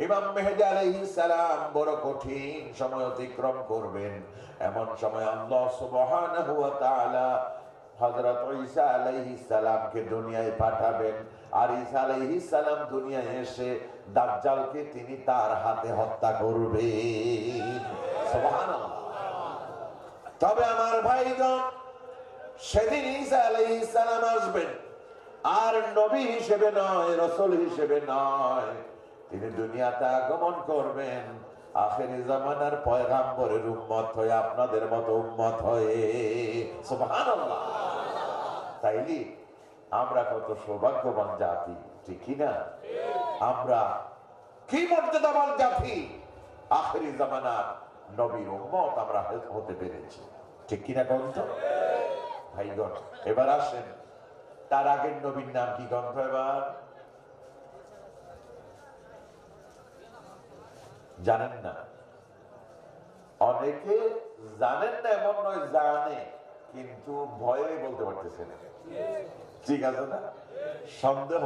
[SPEAKER 3] ইমাম মেহেদী আলাইহিস সালাম বড় কঠিন সময় অতিক্রম করবেন। এমন সময় আল্লাহ সুবহানাহু ওয়া তাআলা হযরত ঈসা আলাইহিস সালামকে দুনিয়ায় পাঠাবেন। আর ঈসা আলাইহিস সালাম দুনিয়ায় এসে দাজ্জালকে তিনি তার হাতে হত্যা করবেন। সুবহানাল্লাহ। তবে আমার ভাইগণ, সেদিন ঈসা আলাইহিস সালাম আসবেন, আর নবী হিসেবে নয়, রাসূল হিসেবে নয়, তিনি দুনিয়াতে আগমন করবেন আখেরি জামানার পয়গাম্বরের উম্মত হয়ে, আপনাদের মতো উম্মত হয়ে। সুবহানাল্লাহ। তাইলে আমরা কত সৌভাগ্যবান জাতি, ঠিক না? আমরা কি মর্যাদাবান জাতি, আখেরি জামানার নবীর উম্মত আমরা হতে পেরেছি, ঠিক কিনা গ্রন্থ? ভাইগণ, এবার আসেন, তার আগের নবীর নাম কি গ্রন্থ? এবার জানেন না? অনেকে জানেন না এমন নয়, জানে, কিন্তু ভয়ে বলতে পারতেছে না, ঠিক আছে না? সন্দেহ,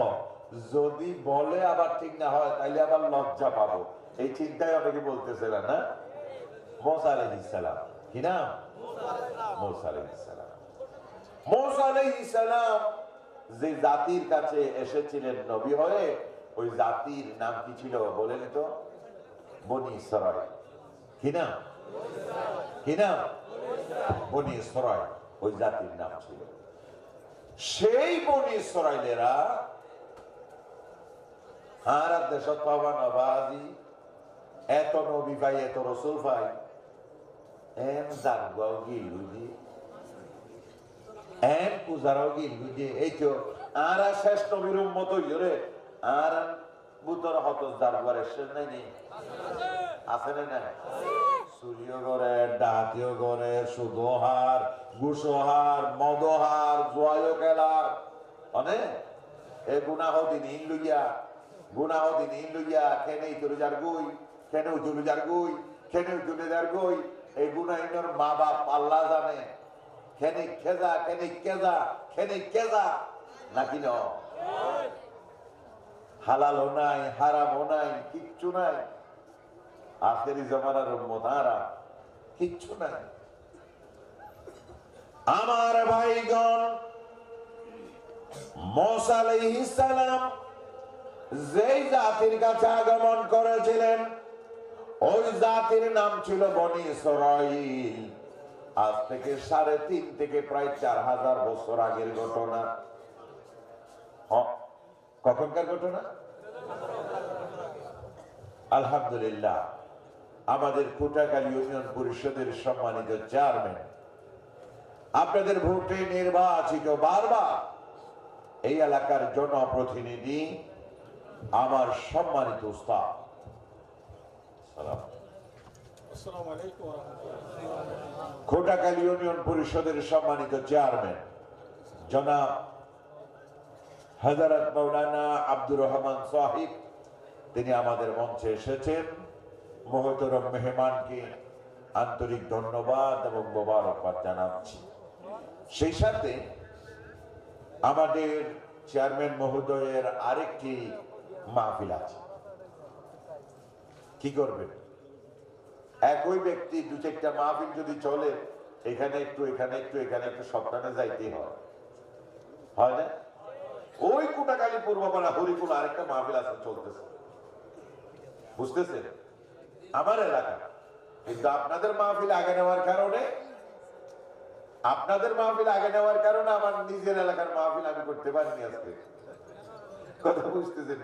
[SPEAKER 3] যদি বলে আবার ঠিক না হয় তাইলে আবার লজ্জা পাবো, এই চিন্তায় অনেকে বলতেছে না। না, মুসা আলাইহিস সালাম, কি নাম? মুসা আলাইহিস সালাম। মুসা আলাইহিস সালাম যে জাতির কাছে এসেছিলেন নবী হয়ে, ওই জাতির নাম কি ছিল বলেন তো? বনি ইসরাঈল। কি নাম? কি নাম? বনি ইসরাঈল, ওই জাতির নাম ছিল। সেই বনি ইসরাঈলেরা আর দেশত পাবা নবাজি, এত নবী ভাই, এত রসুল ভাই, এন জানবাও গিলুজি, এন পূজারাও গিলুজি, এই তো আর শেষ নবীর উম্মত হইরে, আর বুতর হতস দারবারে শেষ নাই নি, আছে না? চুরিও করে, ডাহাতিও করে, সুদহার, ঘুষহার, মদহার, জুয়ায়ও খেলার, অনেক এ গুনাহ দিন ইন লইয়া, গুনাহ দিন ইন লইয়া, কেনেই তোর যার গুই, কেনেও তুলে যার গুই, কেনেও তুলে যার গুই, এই গুনাহিনের মা বাপ আল্লাহ জানে। খেনে খেজা, খেনে কেজা, খেনে কেজা নাকি ন? হালালও নাই, হারামও নাই, কিচ্ছু নাই। আখেরি জামানার উম্মত আরা কিচ্ছু নাই। আমার ভাইগণ, মুসা আলাইহিস সালাম যেই জাতির কাছে আগমন করেছিলেন, ওই জাতির নাম ছিল বনি ইসরাঈল। আজ থেকে 3.5 থেকে প্রায় 4000 বছর আগের ঘটনা। কখনকার ঘটনা? আলহামদুলিল্লাহ, আমাদের কোটাখালী ইউনিয়ন পরিষদের সম্মানিত চেয়ারম্যান, আপনাদের ভোটে নির্বাচিত বারবার এই এলাকার জনপ্রতিনিধি, আমার সম্মানিত উস্তাদ, কোটাখালী ইউনিয়ন পরিষদের সম্মানিত চেয়ারম্যান জনাব হযরত মাওলানা আব্দুর রহমান সাহিব, তিনি আমাদের মঞ্চে এসেছেন। মহতরম মেহমানকে আন্তরিক ধন্যবাদ এবং মোবারকবাদ জানাচ্ছি। সেই সাথে আমাদের চেয়ারম্যান মহোদয়ের আরেকটি মাহফিল আছে। কি করবেন? একই ব্যক্তি দু চারটা মাহফিল যদি চলে, এখানে একটু এখানে একটু এখানে একটু সপ্তাহে যাইতেই হয় না? ওই কোটাকালী পূর্বপাড়া হরিকুল আরেকটা মাহফিল আছে, চলতেছে, বুঝতেছেন? আমার এলাকা, কিন্তু আপনাদের মাহফিল আগে নেওয়ার কারণে আমার নিজের এলাকার মাহফিল আমি করতে পারিনি আজকে। কথা বুঝতেছেন?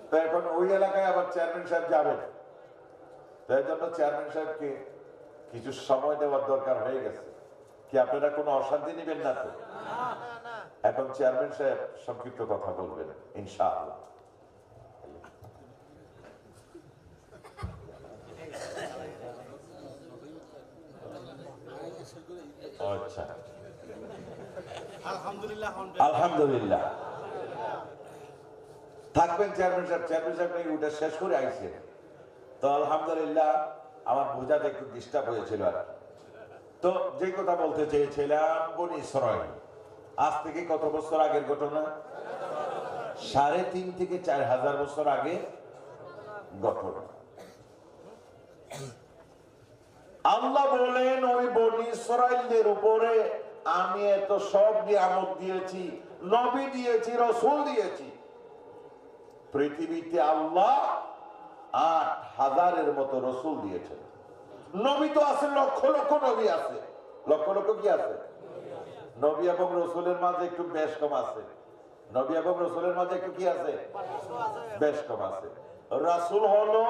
[SPEAKER 3] তো এখন ওই এলাকায় আবার চেয়ারম্যান সাহেব যাবেন, তাই জন্য চেয়ারম্যান সাহেবকে কিছু সময় দেওয়ার দরকার হয়ে গেছে। কি আপনারা কোনো অশান্তি নেবেন না তো? এখন চেয়ারম্যান সাহেব সংক্ষিপ্ত কথা বলবেন ইনশাআল্লাহ। আচ্ছা, আলহামদুলিল্লাহ থাকবেন চেয়ারম্যান সাহেব নাকি ওটা শেষ করে আইছে, তো আলহামদুলিল্লাহ আমার বোঝাতে একটু ডিস্টার্ব হয়েছিল আর। তো যে কথা বলতে চেয়েছিলাম, বনি ইসরাইল আজ থেকে কত বছর আগের ঘটনা? 3.5 থেকে 4,000 বছর আগে ঘটনা। আল্লাহ বলেন, ওই বনি ইসরাইলদের উপরে আমি এত সব নিয়ামত দিয়েছি, নবী দিয়েছি, রাসূল দিয়েছি। পৃথিবীতে আল্লাহ 8,000-এর মতো রাসূল দিয়েছেন। নবী তো আছে লক্ষ লক্ষ নবী আছে, লক্ষ লক্ষ কি আছে? নবী এবং রাসূলের মাঝে একটু বেশ কম আছে। নবী এবং রাসূলের মাঝে একটু কি আছে? বেশ কম আছে। রাসূল হলো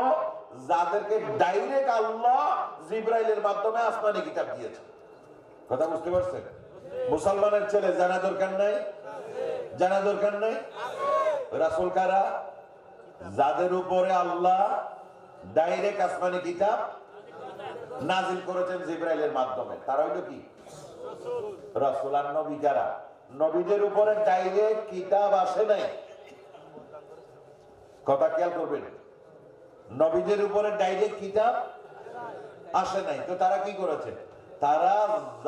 [SPEAKER 3] যাদেরকে ডাইরেক্ট আল্লাহ জিবরাইলের মাধ্যমে আসমানি কিতাব দিয়েছে। কথা বুঝতে পারছেন? মুসলমানের ছেলে জানা দরকার নাই? জানা দরকার নাই? রাসূল কারা? যাদের উপরে আল্লাহ ডাইরেক্ট আসমানি কিতাব নাজিল করেছেন জিবরাইলের মাধ্যমে, তারা হইল কি? রাসূল। আর নবী কারা? নবীদের উপরে ডাইরেক্ট কিতাব আসে নাই। কথা খেয়াল করবেন, নবীদের উপরে ডাইরেক্ট কিতাব আসে নাই। তো তারা কি করেছে? তারা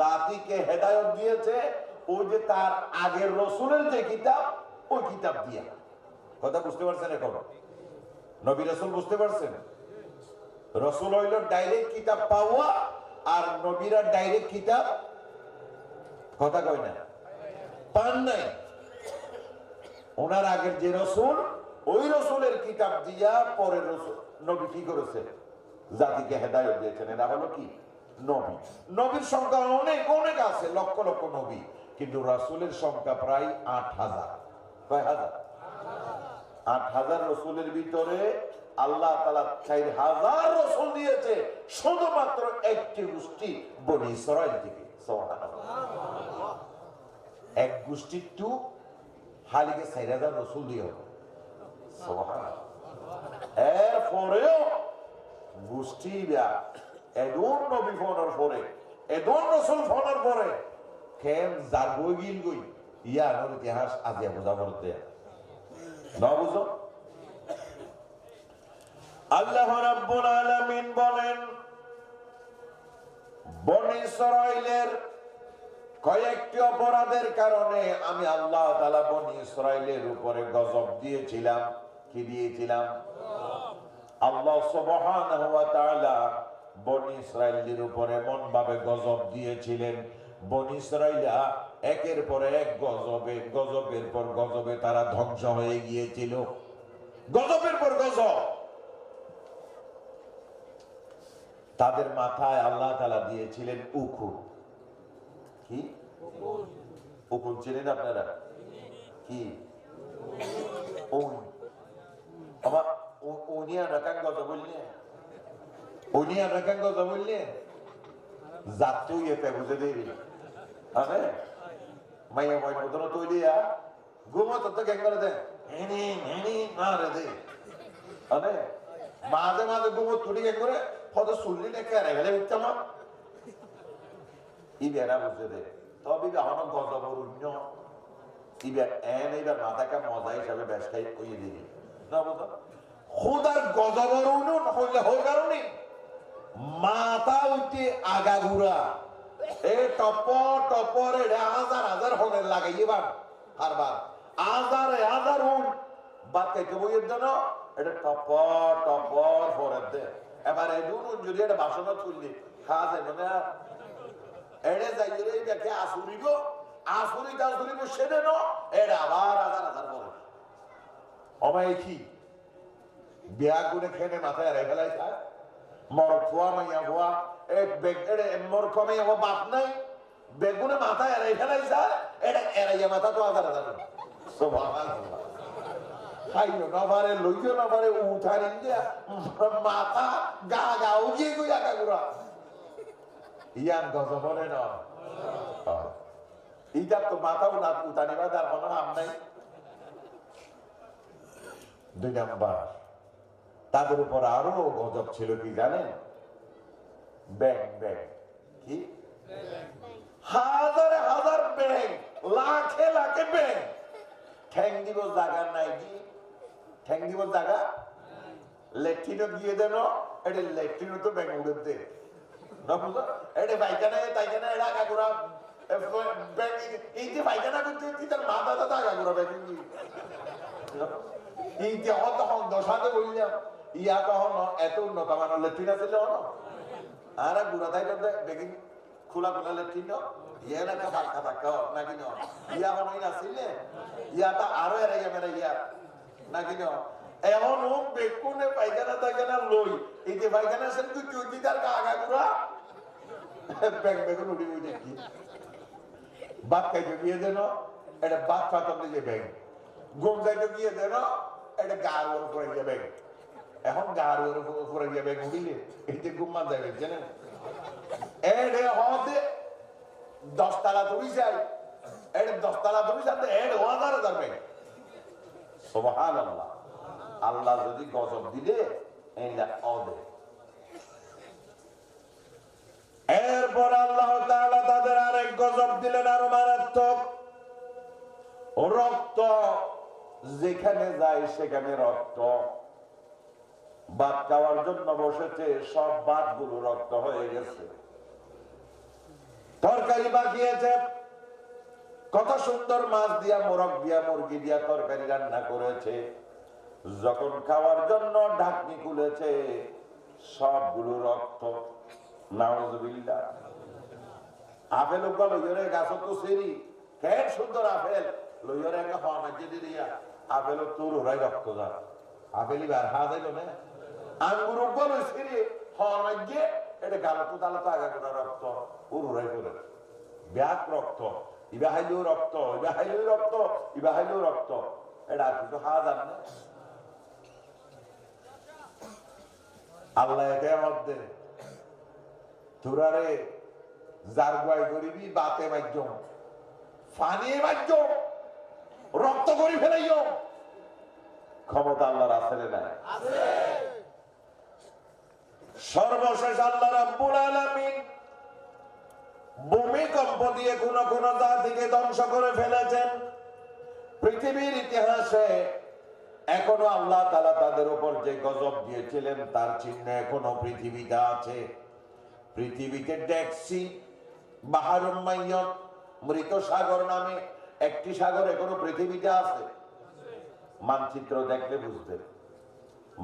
[SPEAKER 3] জাতিকে হেদায়েত দিয়েছে ওই যে তার আগের রাসূলের যে কিতাব, ওই কিতাব দিয়া। কথা বুঝতে পারছেন? এখন নবী রাসূল বুঝতে পারছেন? রাসূল হইল ডাইরেক্ট কিতাব পাওয়া, আর নবীরা ডাইরেক্ট কিতাব কথা কয় না, পান নাই। ওনার আগের যে রাসূল, ওই রাসূলের কিতাব দিয়া পরের রাসূল নবী কি করেছে? জাতিকে হেদায়েত দিয়েছেন। এরা হলো কি? নবী। নবীর সংখ্যা অনেক অনেক আছে, লক্ষ লক্ষ নবী, কিন্তু রাসূলের সংখ্যা প্রায় 8,000। কয় হাজার? 8,000 রাসূলের ভিতরে আল্লাহ তাআলা 4,000 রাসূল দিয়েছে শুধুমাত্র একটি গোষ্ঠী বনি ইসরাইল থেকে। সুবহানাল্লাহ। এক গোষ্ঠী টু হালিকে 4,000 রাসূল দিও। সুবহানাল্লাহ। এরপরেও গোষ্ঠীরা এদন নবী ফোনের পরে, এদন রাসূল ফোনের পরে কেন জাগই গিল গই ইয়ার ইতিহাস আজিয়া বোঝা বলতে না বুঝো। আল্লাহ রাব্বুল আলামিন বলেন, বনি ইসরাইলের কয়েকটি অপরাধের কারণে আমি আল্লাহ তাআলা বনি ইসরাইলের উপরে গজব দিয়েছিলাম। কি দিয়েছিলাম? আল্লাহ সুবহানাহু ওয়া তাআলা বনি ইসরাইলের উপরে এমন ভাবে গজব দিয়েছিলেন, বনি ইসরাইলরা একের পর এক গজবের পর গজবে তারা ধ্বংস হয়ে গিয়েছিল। গজবের পর গজব। তাদের মাথায় আল্লাহ তাআলা দিয়েছিলেন উকুন। কি উকুন চিনেন আপনারা? কি আমার উনিয়া রাখান গজব বললে, উনিয়া রাখান গজব বললে জাত এতে বুঝে দেবি আরে মাইয়া মাই মতন তৈরিয়া ঘুমো তো গ্যাং করে দেয় হেনি হেনি মারে দে আরে মাঝে মাঝে ঘুমো তুলি গ্যাং করে হয়তো শুনলি না কে রেখে উঠতাম ই বেড়া বুঝে দে তবে আমার গজব অরুণ্য ইবার এন এইবার মাথাকে মজা হিসাবে বেশ খাই কইয়ে দিবি না বুঝো খোদার গজব অরুণ্য হইলে হওয়ার কারণে মাথা উঠে আগাগুড়া এ টপর টপর এটা হাজার হাজার হনের লাগাই এবার হারবার হাজার উন বাদ খাইতে বইয়ের জন্য এটা টপর টপর ফরের দে এবার এই দুন যদি এটা বাসনা তুললি খাওয়া যাবে না এড়ে যাই রে দেখে আসুরিব সেটা ন এটা আবার হাজার হাজার ফরে অমায় কি বিয়া গুনে খেনে মাথায় রেখে ফেলাই যায় মর খোয়া মাইয়া খোয়া মর কমাইয়া হওয়া বাপ নাই বেগুনে মাথায় এড়াই ফেলাই যায় এটা এড়াইয়া মাথা তো হাজার হাজার খাইও না পারে লইও না পারে উঠার ইন্ডিয়া মাথা গা গা উগিয়ে গই একা গুড়া ইয়ান গজ বলে না ইটা তো মাথাও না উঠানি বা তার কোনো হাম নাই। 2 নাম্বার তাদের উপর আরো গজব ছিল কি জানেন? ব্যাংক কি হাজারে হাজার ব্যাংক লাখে লাখে ব্যাংক ঠ্যাং দিব জায়গা নাই কি ঠ্যাং দিব জায়গা লেট্রিনও গিয়ে দেন এটা লেট্রিনও তো ব্যাংক উড়ে দে এটা পাইখানা তাইখানা এটা আগা ঘোরা এই যে পাইখানা করতে তার মাথা তো আগা ঘোরা ব্যাংক এই যে তখন দশাতে বললাম ইয়া তখন এত উন্নত মানের লেট্রিন আছে আর গুড়া তাই বেগিন খোলা খোলা লেট্রিন ইয়া না ফাঁকা ফাঁকা নাকি ন ইয়া হন আসলে ইয়াটা আরো এর মেরে ইয়া নাকি ন এখন বেকুনে পাইখানা তাইখানা লই এই যে পাইখানা সেন তুই চুটি তার আগা গুড়া ব্যাগ বেগুন উঠি উঠে কি বাদ খাইতে গিয়ে দেন এটা বাদ ফাটাতে যে ব্যাগ ঘুম যাইতে গিয়ে দেন এটা গার ওর উপরে গিয়ে ব্যাগ এখন গার ওর উপরে গিয়ে ব্যাগ উঠিলে এই যে ঘুম মান যাবে জানেন এডে হতে 10 তলা ধরি যায় এডে 10 তলা ধরি যাতে এডে 1000 ব্যাগ সুবহানাল্লাহ আল্লাহ যদি গজব দিলে এইলা ওদে এরপর আল্লাহ তাআলা তাদের আরেক গজব দিলেন আরো মারাত্মক রক্ত যেখানে যায় সেখানে রক্ত ভাত খাওয়ার জন্য বসেছে সব ভাতগুলো রক্ত হয়ে গেছে তরকারি বাকিয়েছে কত সুন্দর মাছ দিয়া মোরগ দিয়া মুরগি দিয়া তরকারি রান্না করেছে যখন খাওয়ার জন্য ঢাকনি খুলেছে সবগুলো রক্ত নাউজুবিল্লাহ আপেল উগল লইরে গাছ তো সেরি কেন সুন্দর আপেল লইরে একটা হওয়া মাঝে দিয়া আপেল তোর ওরাই রক্ত যা আপেলই বার হা যাইল না আঙ্গুর উগল সেরি হওয়ার মাঝে এটা গালো তো তাহলে তো আগা গোটা রক্ত ওর ওরাই করে ব্যাগ রক্ত ইবা হাইলেও রক্ত ইবা হাইলেও রক্ত ইবা হাইলেও রক্ত এটা আর কিছু হা যান না আল্লাহ একে মধ্যে তুরারে জারগুয়াই করিবি বাতে মাধ্যম ফানিয়ে মাধ্যম রক্ত করি ফেলাইও ক্ষমতা আল্লাহর আছে না আছে সর্বশেষ আল্লাহ রাব্বুল আলামিন ভূমিকম্প দিয়ে কোন কোন জাতিকে ধ্বংস করে ফেলেছেন পৃথিবীর ইতিহাসে এখনো আল্লাহ তাআলা তাদের উপর যে গজব দিয়েছিলেন তার চিহ্ন এখনো পৃথিবীতে আছে পৃথিবীতে ডেক্সি বাহারুম মাইয়ত মৃত সাগর নামে একটি সাগর এখনো পৃথিবীতে আছে মানচিত্র দেখলে বুঝবেন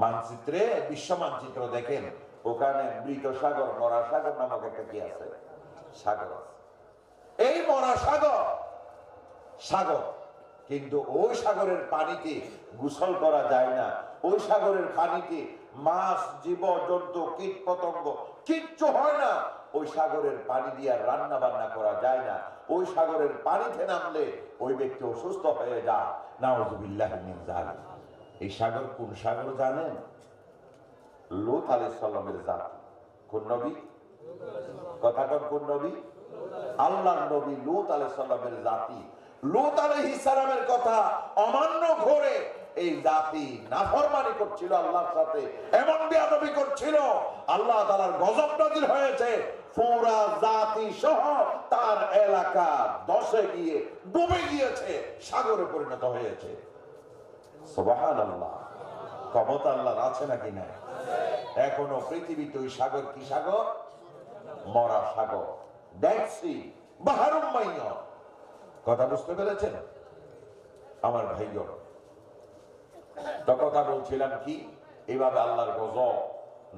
[SPEAKER 3] মানচিত্রে বিশ্ব মানচিত্র দেখেন ওখানে মৃত সাগর মরা সাগর নামক একটা কি আছে সাগর আছে এই মরা সাগর সাগর কিন্তু ওই সাগরের পানিতে গোসল করা যায় না ওই সাগরের পানিতে মাছ জীব জন্তু কীট পতঙ্গ কিচ্ছু হয় না ওই সাগরের পানি দিয়ে রান্না বান্না করা যায় না ওই সাগরের পানিতে নামলে ওই ব্যক্তি অসুস্থ হয়ে যায় নাউযুবিল্লাহি মিন যালিক এই সাগর কোন সাগর জানেন লূত আলাইহিস সালামের জাতি কোন নবী কথা কোন নবী আল্লাহর নবী লূত আলাইহিস সালামের জাতি লূত আলাইহিস সালামের কথা অমান্য করে এই জাতি নাফরমানি করছিল আল্লাহর সাথে এমন বেয়াদবি করছিল আল্লাহ তাআলার গজব নাযিল হয়েছে পুরা জাতি সহ তার এলাকা ধসে গিয়ে ডুবে গিয়েছে সাগরে পরিণত হয়েছে সুবহানাল্লাহ ক্ষমতা আল্লাহর আছে নাকি না এখনো পৃথিবীতে ওই সাগর কি সাগর? মরা সাগর, ডেড সি, বাহারুম মাইয়ন। কথা বুঝতে পেরেছেন আমার ভাইগণ? তো কথা বলছিলাম কি, এইভাবে আল্লাহর গজব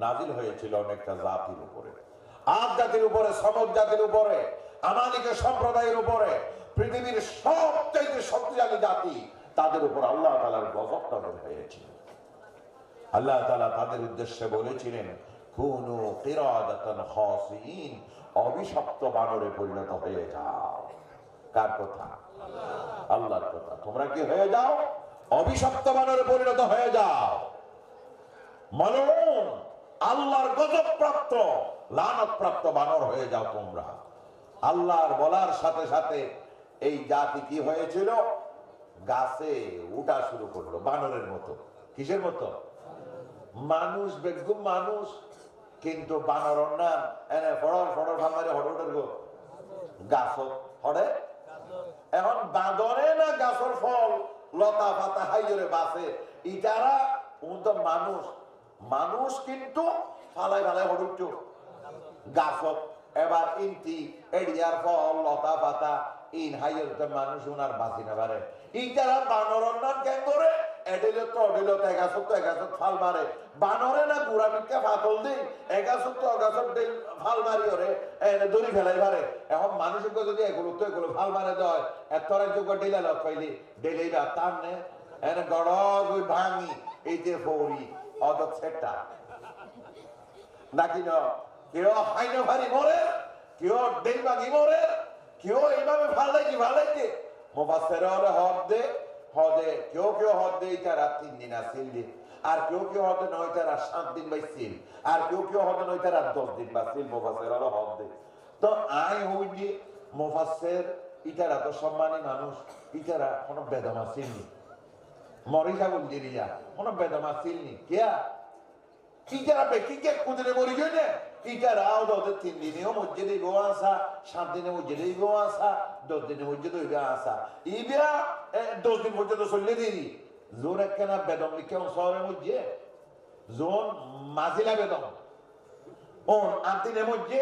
[SPEAKER 3] নাজিল হয়েছিল অনেকটা জাতির উপরে, আদ জাতির উপরে, সমদ জাতির উপরে, আমানিক সম্প্রদায়ের উপরে, পৃথিবীর সবচেয়ে শক্তিশালী জাতি, তাদের উপর আল্লাহ তাআলার গজব নাজিল হয়েছিল। আল্লাহ তাআলা তাদের উদ্দেশ্যে বলেছিলেন, কুনু কিরাদাতান খাসিন, অভিশপ্ত বানরে পরিণত হয়ে যাও। কার কথা? আল্লাহর কথা। তোমরা কি হয়ে যাও? অভিশপ্ত বানরে পরিণত হয়ে যাও। মালউন, আল্লাহর গজব প্রাপ্ত, লানত প্রাপ্ত বানর হয়ে যাও তোমরা। আল্লাহর বলার সাথে সাথে এই জাতি কি হয়েছিল? গাছে উঠা শুরু করলো বানরের মতো। কিসের মতো? মানুষ বেগুম মানুষ, কিন্তু বানর না এনে ফড়র ফড়র ভাঙারে হড়র গো গাছ হড়ে। এখন বাঁদরে না গাছের ফল লতা পাতা হাইজরে বাসে, ইটারা তো মানুষ, মানুষ কিন্তু ফালাই ফালাই হড়ুচ্ছ গাছ। এবার ইনটি এডিয়ার ফল লতা পাতা ইন হাইজরে মানুষ উনার বাঁচি না পারে। ইটারা বানরের নাম কেন করে? ফাল মারে বানরে না গুড়া মিটকা ফাতল দিই এগাছত ফাল মারি ওরে দড়ি ফেলাই পারে। এখন মানুষকে যদি এগুলো তো এগুলো ফাল মারে দেয় এত যোগ্য ডিলা লক পাইলি ডেলি বা তার নে এনে গড় ভাঙি এই যে ফৌরি অত সেটা নাকি না কেউ হাইনো ভারি মরে, কেউ ডেল ভাঙি মরে, কেউ এইভাবে ফালাইছে মোবাসের হদ দে হদে, কেউ কেউ হদ দেয় তারা 3 দিন আসিল দিন, আর কেউ কেউ হদে নয় তারা 7 দিন বাইছিল, আর কেউ কেউ হদে নয় তারা 10 দিন বাসিল। মুফাসসির হদ দে তো আই হই যে মুফাসসির ইতারা তো সম্মানী মানুষ, ইতারা কোনো বেদম আসিলনি, মরিজা বলদিরিয়া কোনো বেদম আসিলনি কিয়া ইতারা বেকি কে কুদরে মরি গনে ইতারা ওদের 3 দিনেও মধ্যে দিব আসা, 7 দিনের মধ্যে দিব আসা, 10 দিনের মধ্যে দিব আসা, ইবিয়া 10 দিন পর্যন্ত চললে দিই জোর একখানা বেদম লিখে শহরের মধ্যে জোন মাজিলা বেদম ও 8 দিনের মধ্যে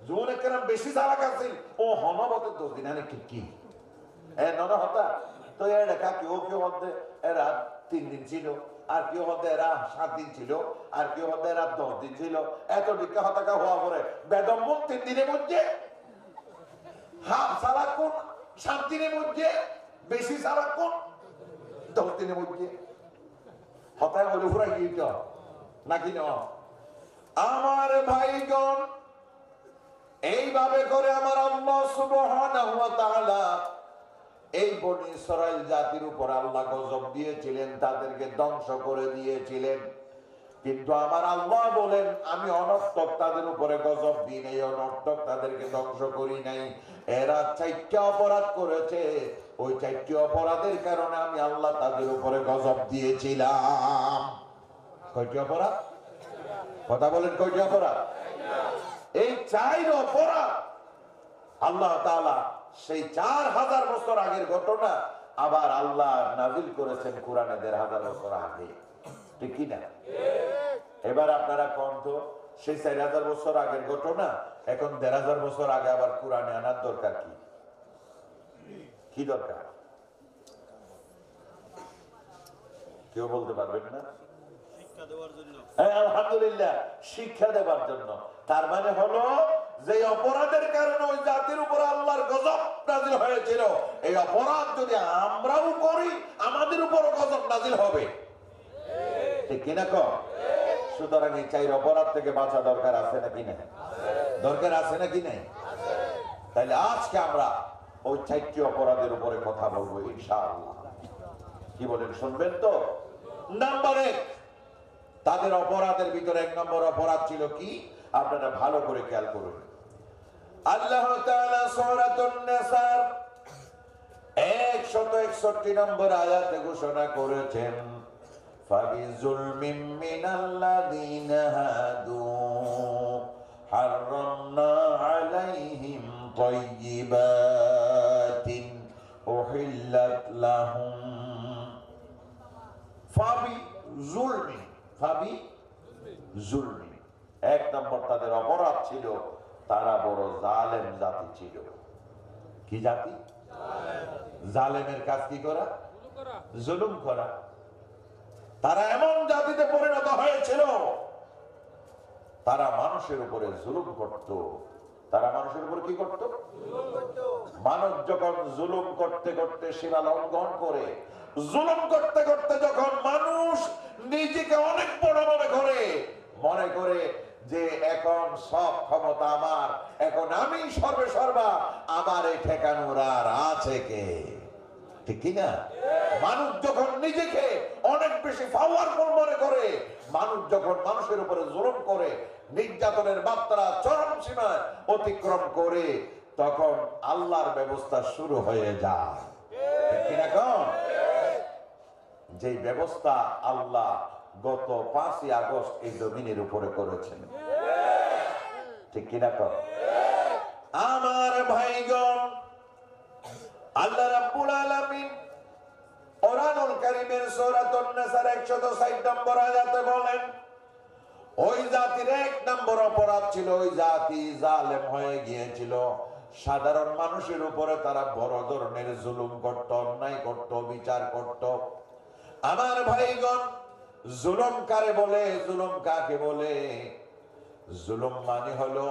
[SPEAKER 3] জোন একখানা বেশি সারা কাছে ও হনবতে 10 দিন আনে কি ননা হতা। তো এর দেখা কেউ কেউ হতে এরা 3 দিন ছিল, আর কেউ হতে এরা 7 দিন ছিল, আর কেউ হতে এরা 10 দিন ছিল। এত ডিকা হতাকা হওয়া পরে বেদম 3 দিনের মধ্যে, হাফ সারা কোন 7 দিনের মধ্যে, বেশি সারা কোন 10 দিনের মধ্যে। হতায় হলে পুরা গিয়ে নাকি না আমার ভাইগণ? এইভাবে করে আমার আল্লাহ সুবহানাহু ওয়া তাআলা এই বনি ইসরাইল জাতির উপর আল্লাহ গজব দিয়েছিলেন, তাদেরকে ধ্বংস করে দিয়েছিলেন। কিন্তু আমার আল্লাহ বলেন, আমি অনর্থক তাদের উপরে গজব দিই নাই, অনর্থক তাদেরকে ধ্বংস করি নাই। এরা 4টা অপরাধ করেছে, ওই 4টি অপরাধের কারণে আমি আল্লাহ তাদের উপরে গজব দিয়েছিলাম। কয়টি অপরাধ? কথা বলেন, কয়টি অপরাধ? এই 4 অপরাধ আল্লাহ তাআলা সেই 4000 বছর আগের ঘটনা আবার আল্লাহ নাযিল করেছেন কোরআনে 1500 বছর আগে, ঠিক কি না? এবার আপনারা কন্ত সেই 4000 বছর আগের ঘটনা এখন 1500 বছর আগে আবার কোরআনে আনার দরকার কি? কি দরকার? কেউ বলতে পারবেন না? আলহামদুলিল্লাহ, শিক্ষা দেবার জন্য। তার মানে হলো যে অপরাধের কারণে ওই জাতির উপর আল্লাহর গজব নাযিল হয়েছিল, এই অপরাধ যদি আমরাও করি আমাদের উপরও গজব নাযিল হবে, ঠিক কিনা কম? সুতরাং এই 4 অপরাধ থেকে বাঁচা দরকার আছে নাকি না? দরকার আছে নাকি নাই? তাহলে আজকে আমরা ওই 4টি অপরাধের উপরে কথা বলবো ইনশাআল্লাহ। কি বলেন, শুনবেন তো? নাম্বার 1, তাদের অপরাধের ভিতরে 1 নম্বর অপরাধ ছিল কি? আপনারা ভালো করে খেয়াল করুন। আল্লাহ তাআলা সূরাতুন নিসার 161 নম্বর আয়াতে ঘোষণা করেছেন, ফাবিজুলমিন মিনাল্লাযীনা হাদু হারামনা আলাইহিম তাইয়্যিবাতিন উহিল্লাত লাহুম। ফাবিজুলমিন, ফাবি জুলমি। 1 নম্বর তাদের অপরাধ ছিল তারা বড় জালেম জাতি ছিল। কি জাতি? জালেমের কাজ কি করা? জুলুম করা। তারা এমন জাতিতে পরিণত হয়েছিল তারা মানুষের উপরে জুলুম করত। তারা মানুষের উপর কি করত? মানুষ যখন জুলুম করতে করতে সীমা লঙ্ঘন করে, জুলুম করতে করতে যখন মানুষ নিজেকে অনেক বড় মনে করে যে এখন সব ক্ষমতা আমার, এখন আমি সর্বে সর্বা, আমার এই ঠেকানোর আর আছে কে? ঠিক কিনা? মানুষ যখন নিজেকে অনেক বেশি পাওয়ারফুল মনে করে, মানুষ যখন মানুষের উপরে জুলুম করে, নির্যাতনের মাত্রা চরম সীমায় অতিক্রম করে, তখন আল্লাহর ব্যবস্থা শুরু হয়ে যায়। ঠিক কিনা? যে ব্যবস্থা আল্লাহ গত 5ই আগস্ট এই জমিনের উপরে করেছেন। ঠিক কিনা? আমার ভাইগণ, আল্লাহ রাব্বুল আলামিন কোরআনুল কারীমের সূরাতুন নিসার 160 নম্বর আয়াতে বলেন, ওই জাতির 1 নম্বর অপরাধ ছিল ওই জাতি জালেম হয়ে গিয়েছিল। সাধারণ মানুষের উপরে তারা বড় ধরনের জুলুম করত, অন্যায় করত, বিচার করত। আমার ভাইগণ, জুলুম কারে বলে? জুলুম কাকে বলে? জুলুম মানে হলো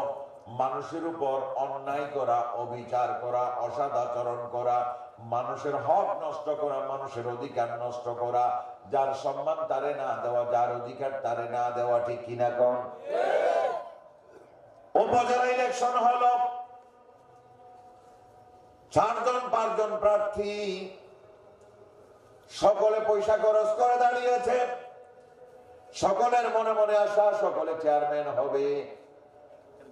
[SPEAKER 3] মানুষের উপর অন্যায় করা, অবিচার করা, অসৎ আচরণ করা, মানুষের হক নষ্ট করা, মানুষের অধিকার নষ্ট করা, যার সম্মান তারে না দেওয়া, যার অধিকার তারে না দেওয়া। ঠিক কিনা? উপজেলা ইলেকশন হলো, 4 জন 5 জন প্রার্থী সকলে পয়সা খরচ করে দাঁড়িয়েছে। সকলের মনে মনে আশা সকলে চেয়ারম্যান হবে।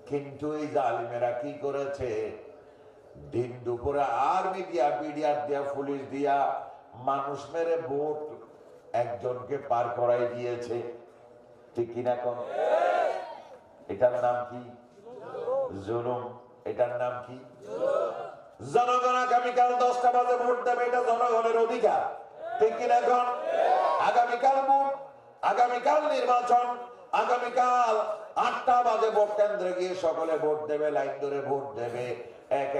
[SPEAKER 3] কিন্তু এই জালিমেরা কি করেছে? দিন দুপুরে আর্মি দিয়া, বিডিআর দিয়া, পুলিশ দিয়া মানুষ মেরে ভোট একজনকে পার করাই দিয়েছে। ঠিক কিনা? এটার নাম কি? জুলুম। এটার নাম কি? জনগণ আগামীকাল 10টা বাজে ভোট দেবে, এটা জনগণের অধিকার। ঠিক কিনা? আগামীকাল ভোট, আগামীকাল নির্বাচন, আগামীকাল 8টা বাজে ভোট কেন্দ্রে গিয়ে সকলে ভোট দেবে, লাইন ধরে ভোট দেবে। এক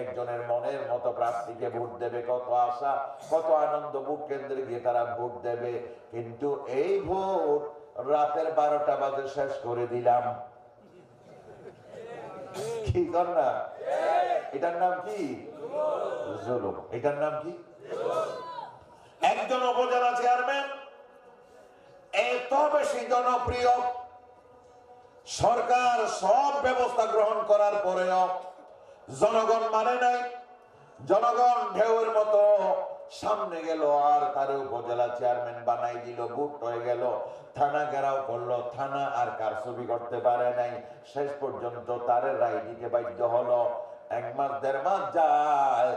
[SPEAKER 3] একজনের মনের মতো প্রার্থীকে ভোট দেবে। কত আশা, কত আনন্দ, ভোট কেন্দ্রে গিয়ে তারা ভোট দেবে। কিন্তু এই ভোট রাতের 12টা বাজে শেষ করে দিলাম। কি কর না? এটার নাম কি? জুলুম। এটার নাম কি? একজন উপজেলা চেয়ারম্যান এত বেশি জনপ্রিয়, সরকার সব ব্যবস্থা গ্রহণ করার পরেও জনগণ মানে নাই। জনগণ ঢেউয়ের মতো সামনে গেল আর তার উপজেলা চেয়ারম্যান বানাই দিল। ভোট হয়ে গেল, থানা ঘেরাও করলো, থানা আর কারচুপি করতে পারে নাই। শেষ পর্যন্ত তারে রায় দিতে বাধ্য হলো। 1 মাস 1.5 মাস যায়,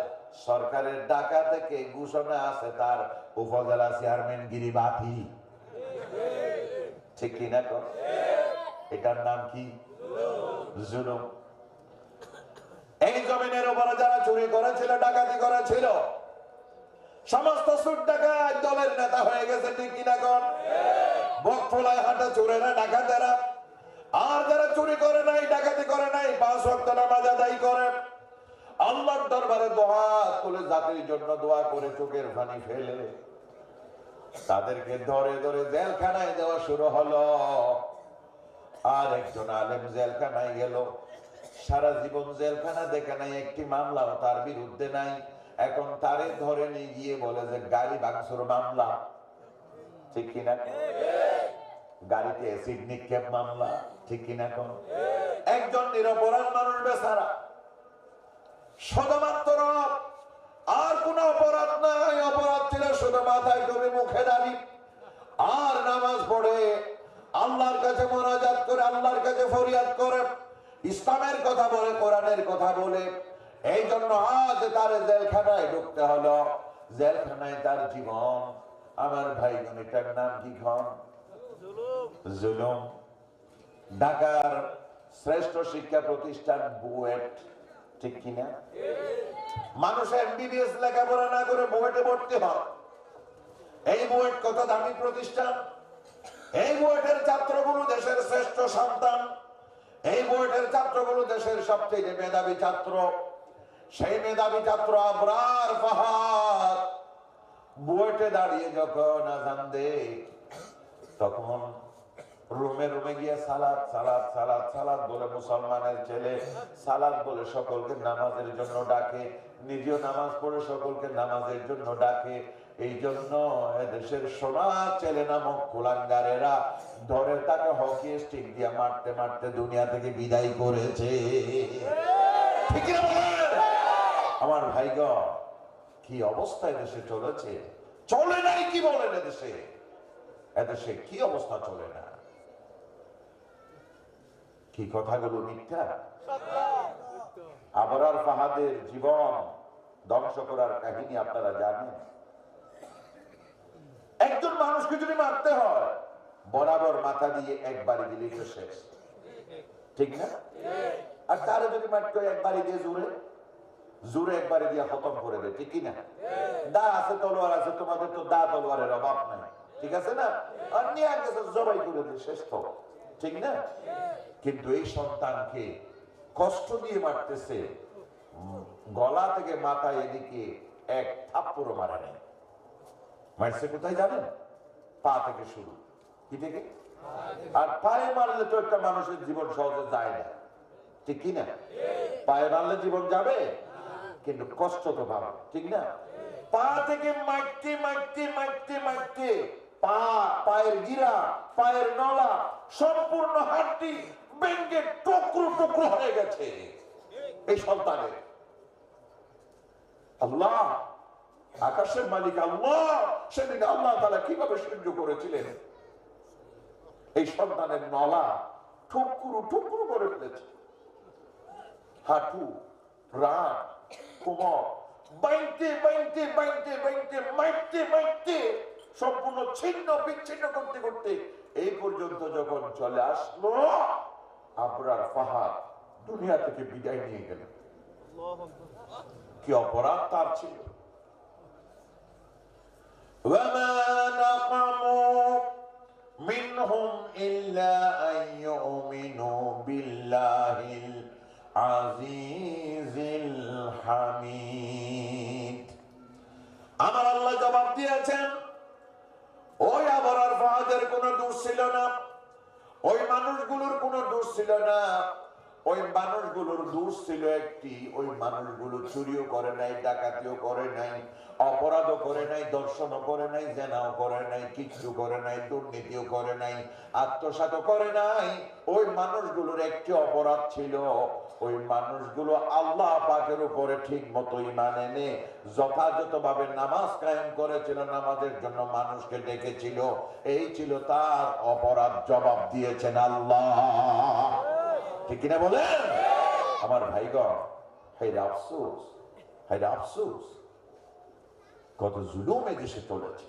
[SPEAKER 3] সরকারের ডাকা থেকে ঘোষণা আছে তার উপজেলা চেয়ারম্যান গিরি বাতিল। ঠিক কিনা? এটার নাম কি? জুলুম। এই জমিনের উপরে যারা চুরি করেছিল, ডাকাতি করেছিল, সমস্ত সুদ ডাকাত দলের নেতা হয়ে গেছে। ঠিক কিনা? বক ফোলায় হাঁটা চোরেরা, ডাকাতেরা। আর যারা চুরি করে নাই, ডাকাতি করে নাই, 5 ওয়াক্ত নামাজ আদায় করে, আল্লাহর দরবারে দোয়া তুলে, জাতির জন্য দোয়া করে, চোখের পানি ফেলে, তাদেরকে ধরে ধরে জেলখানায় দেওয়া শুরু হলো। আর একজন আলেম জেলখানায় গেল, সারা জীবন জেলখানা দেখে নাই, একটি মামলাও তার বিরুদ্ধে নাই। এখন তারে ধরে নিয়ে গিয়ে বলে যে গাড়ি ভাঙচুর মামলা। ঠিক কিনা? গাড়িতে অ্যাসিড নিক্ষেপ মামলা। ঠিক কিনা? একজন নিরপরাধ মানুষ বেচারা, শুধুমাত্র আর কোন অপরাধ নাই। অপরাধ ছিল শুধু মাথায় টুপি, মুখে দাড়ি, আর নামাজ পড়ে, আল্লাহর কাছে মোনাজাত করে, আল্লাহর কাছে ফরিয়াদ করে, ইসলামের কথা বলে, কোরআনের কথা বলে। এই জন্য আজ তার জেলখানায় ঢুকতে হলো। জেলখানায় তার জীবন। আমার ভাই, এটার নাম কি? জুলুম। ঢাকার শ্রেষ্ঠ শিক্ষা প্রতিষ্ঠান বুয়েট। ঠিক কিনা? মানুষ এমবিবিএস লেখাপড়া না করে বুয়েটে ভর্তি হয়। এই বুয়েট কত দামি প্রতিষ্ঠান। এই বুয়েটের ছাত্রগুলো দেশের শ্রেষ্ঠ সন্তান, এই বুয়েটের ছাত্রগুলো দেশের সবচেয়ে মেধাবী ছাত্র। সেই মেধাবী ছাত্র আবরার ফাহাদ বুয়েটে দাঁড়িয়ে যখন আজান দেয়, তখন রুমে রুমে গিয়ে সালাত সালাত সালাত সালাত বলে মুসলমানের ছেলে সালাত বলে সকলকে নামাজের জন্য ডাকে, নিজেও নামাজ পড়ে সকলকে নামাজের জন্য ডাকে। এই জন্য দেশের সোনা ছেলে নামক কুলাঙ্গারেরা ধরে তাকে হকি স্টিক দিয়ে মারতে মারতে দুনিয়া থেকে বিদায় করেছে। ঠিক না বলেন? আমার ভাইগণ, কি অবস্থায় দেশে চলেছে, চলে নাই কি বলেন? এদেশে এদেশে কি অবস্থা চলে না? কি কথাগুলো মিথ্যা? আবরার ফাহাদের জীবন ধ্বংস করার কাহিনী আপনারা জানেন। একজন মানুষকে যদি মারতে হয়, বরাবর মাথা দিয়ে একবারই দিলেই তো শেষ, ঠিক না? আর তারা যদি মারতে হয় একবারই দিয়ে জোরে জোরে একবারে দিয়ে খতম করে দেয়, ঠিক না? দা আছে, তলোয়ার আছে, তোমাদের তো দা তলোয়ারের অভাব নাই, ঠিক আছে না? আর নিয়ে গেছে জবাই করে দিয়ে শেষ তো, ঠিক না? কিন্তু এই সন্তানকে কষ্ট দিয়ে মারতেছে, গলা থেকে মাথা এদিকে এক থাপ্পড়ও মারা নেই। মারছে কোথায় জানেন? পা থেকে শুরু, কি থেকে? আর পায়ে মারলে তো একটা মানুষের জীবন সহজে যায় না, ঠিক কিনা? পায়ে মারলে জীবন যাবে, কিন্তু কষ্ট তো পাবে, ঠিক না? পা থেকে মারতে মারতে মারতে মারতে পা, পায়ের গিরা, পায়ের নলা, সম্পূর্ণ হাড্ডি ভেঙে টুকরো টুকরো হয়ে গেছে এই সন্তানের। আল্লাহ, আকাশের মালিক আল্লাহ, সেদিন আল্লাহ তাআলা কিভাবে সহ্য করেছিলেন? এই সন্তানের নলা টুকরো টুকরো করে ফেলেছে, হাঁটু, রান, কোমর বাইতে বাইতে বাইতে বাইতে মাইতে মাইতে সম্পূর্ণ ছিন্ন বিচ্ছিন্ন করতে করতে এই পর্যন্ত যখন চলে আসলো, আবরার ফাহাদ দুনিয়া থেকে বিদায় নিয়ে গেল। কি অপরাধ তার ছিল? وَمَا نَقَمُوا مِنْهُمْ إِلَّا أَنْ يُؤْمِنُوا بِاللَّهِ الْعَزِيزِ الْحَمِيدِ। আমার আল্লাহ জবাব দিয়েছেন, ওই আবরার ফাহাদের কোনো দোষ ছিল না, ওই মানুষগুলোর কোনো দোষ ছিল না। ওই মানুষগুলোর দোষ ছিল একটি, ওই মানুষগুলো চুরিও করে নাই, ডাকাতিও করে নাই, অপরাধও করে নাই, দর্শনও করে নাই, জেনাও করে নাই, কিচ্ছু করে নাই, দুর্নীতিও করে নাই, আত্মসাৎও করে নাই। ওই মানুষগুলোর একটি অপরাধ ছিল, ওই মানুষগুলো আল্লাহ পাকের উপরে ঠিক মতো ঈমান এনে যথাযথভাবে নামাজ কায়েম করেছিল, নামাজের জন্য মানুষকে ডেকেছিল। এই ছিল তার অপরাধ, জবাব দিয়েছেন আল্লাহ, ঠিক কিনা বলেন? আমার ভাইগণ, হায়রে আফসোস, হায়রে আফসোস, কত জুলুম এদেশে চলেছে।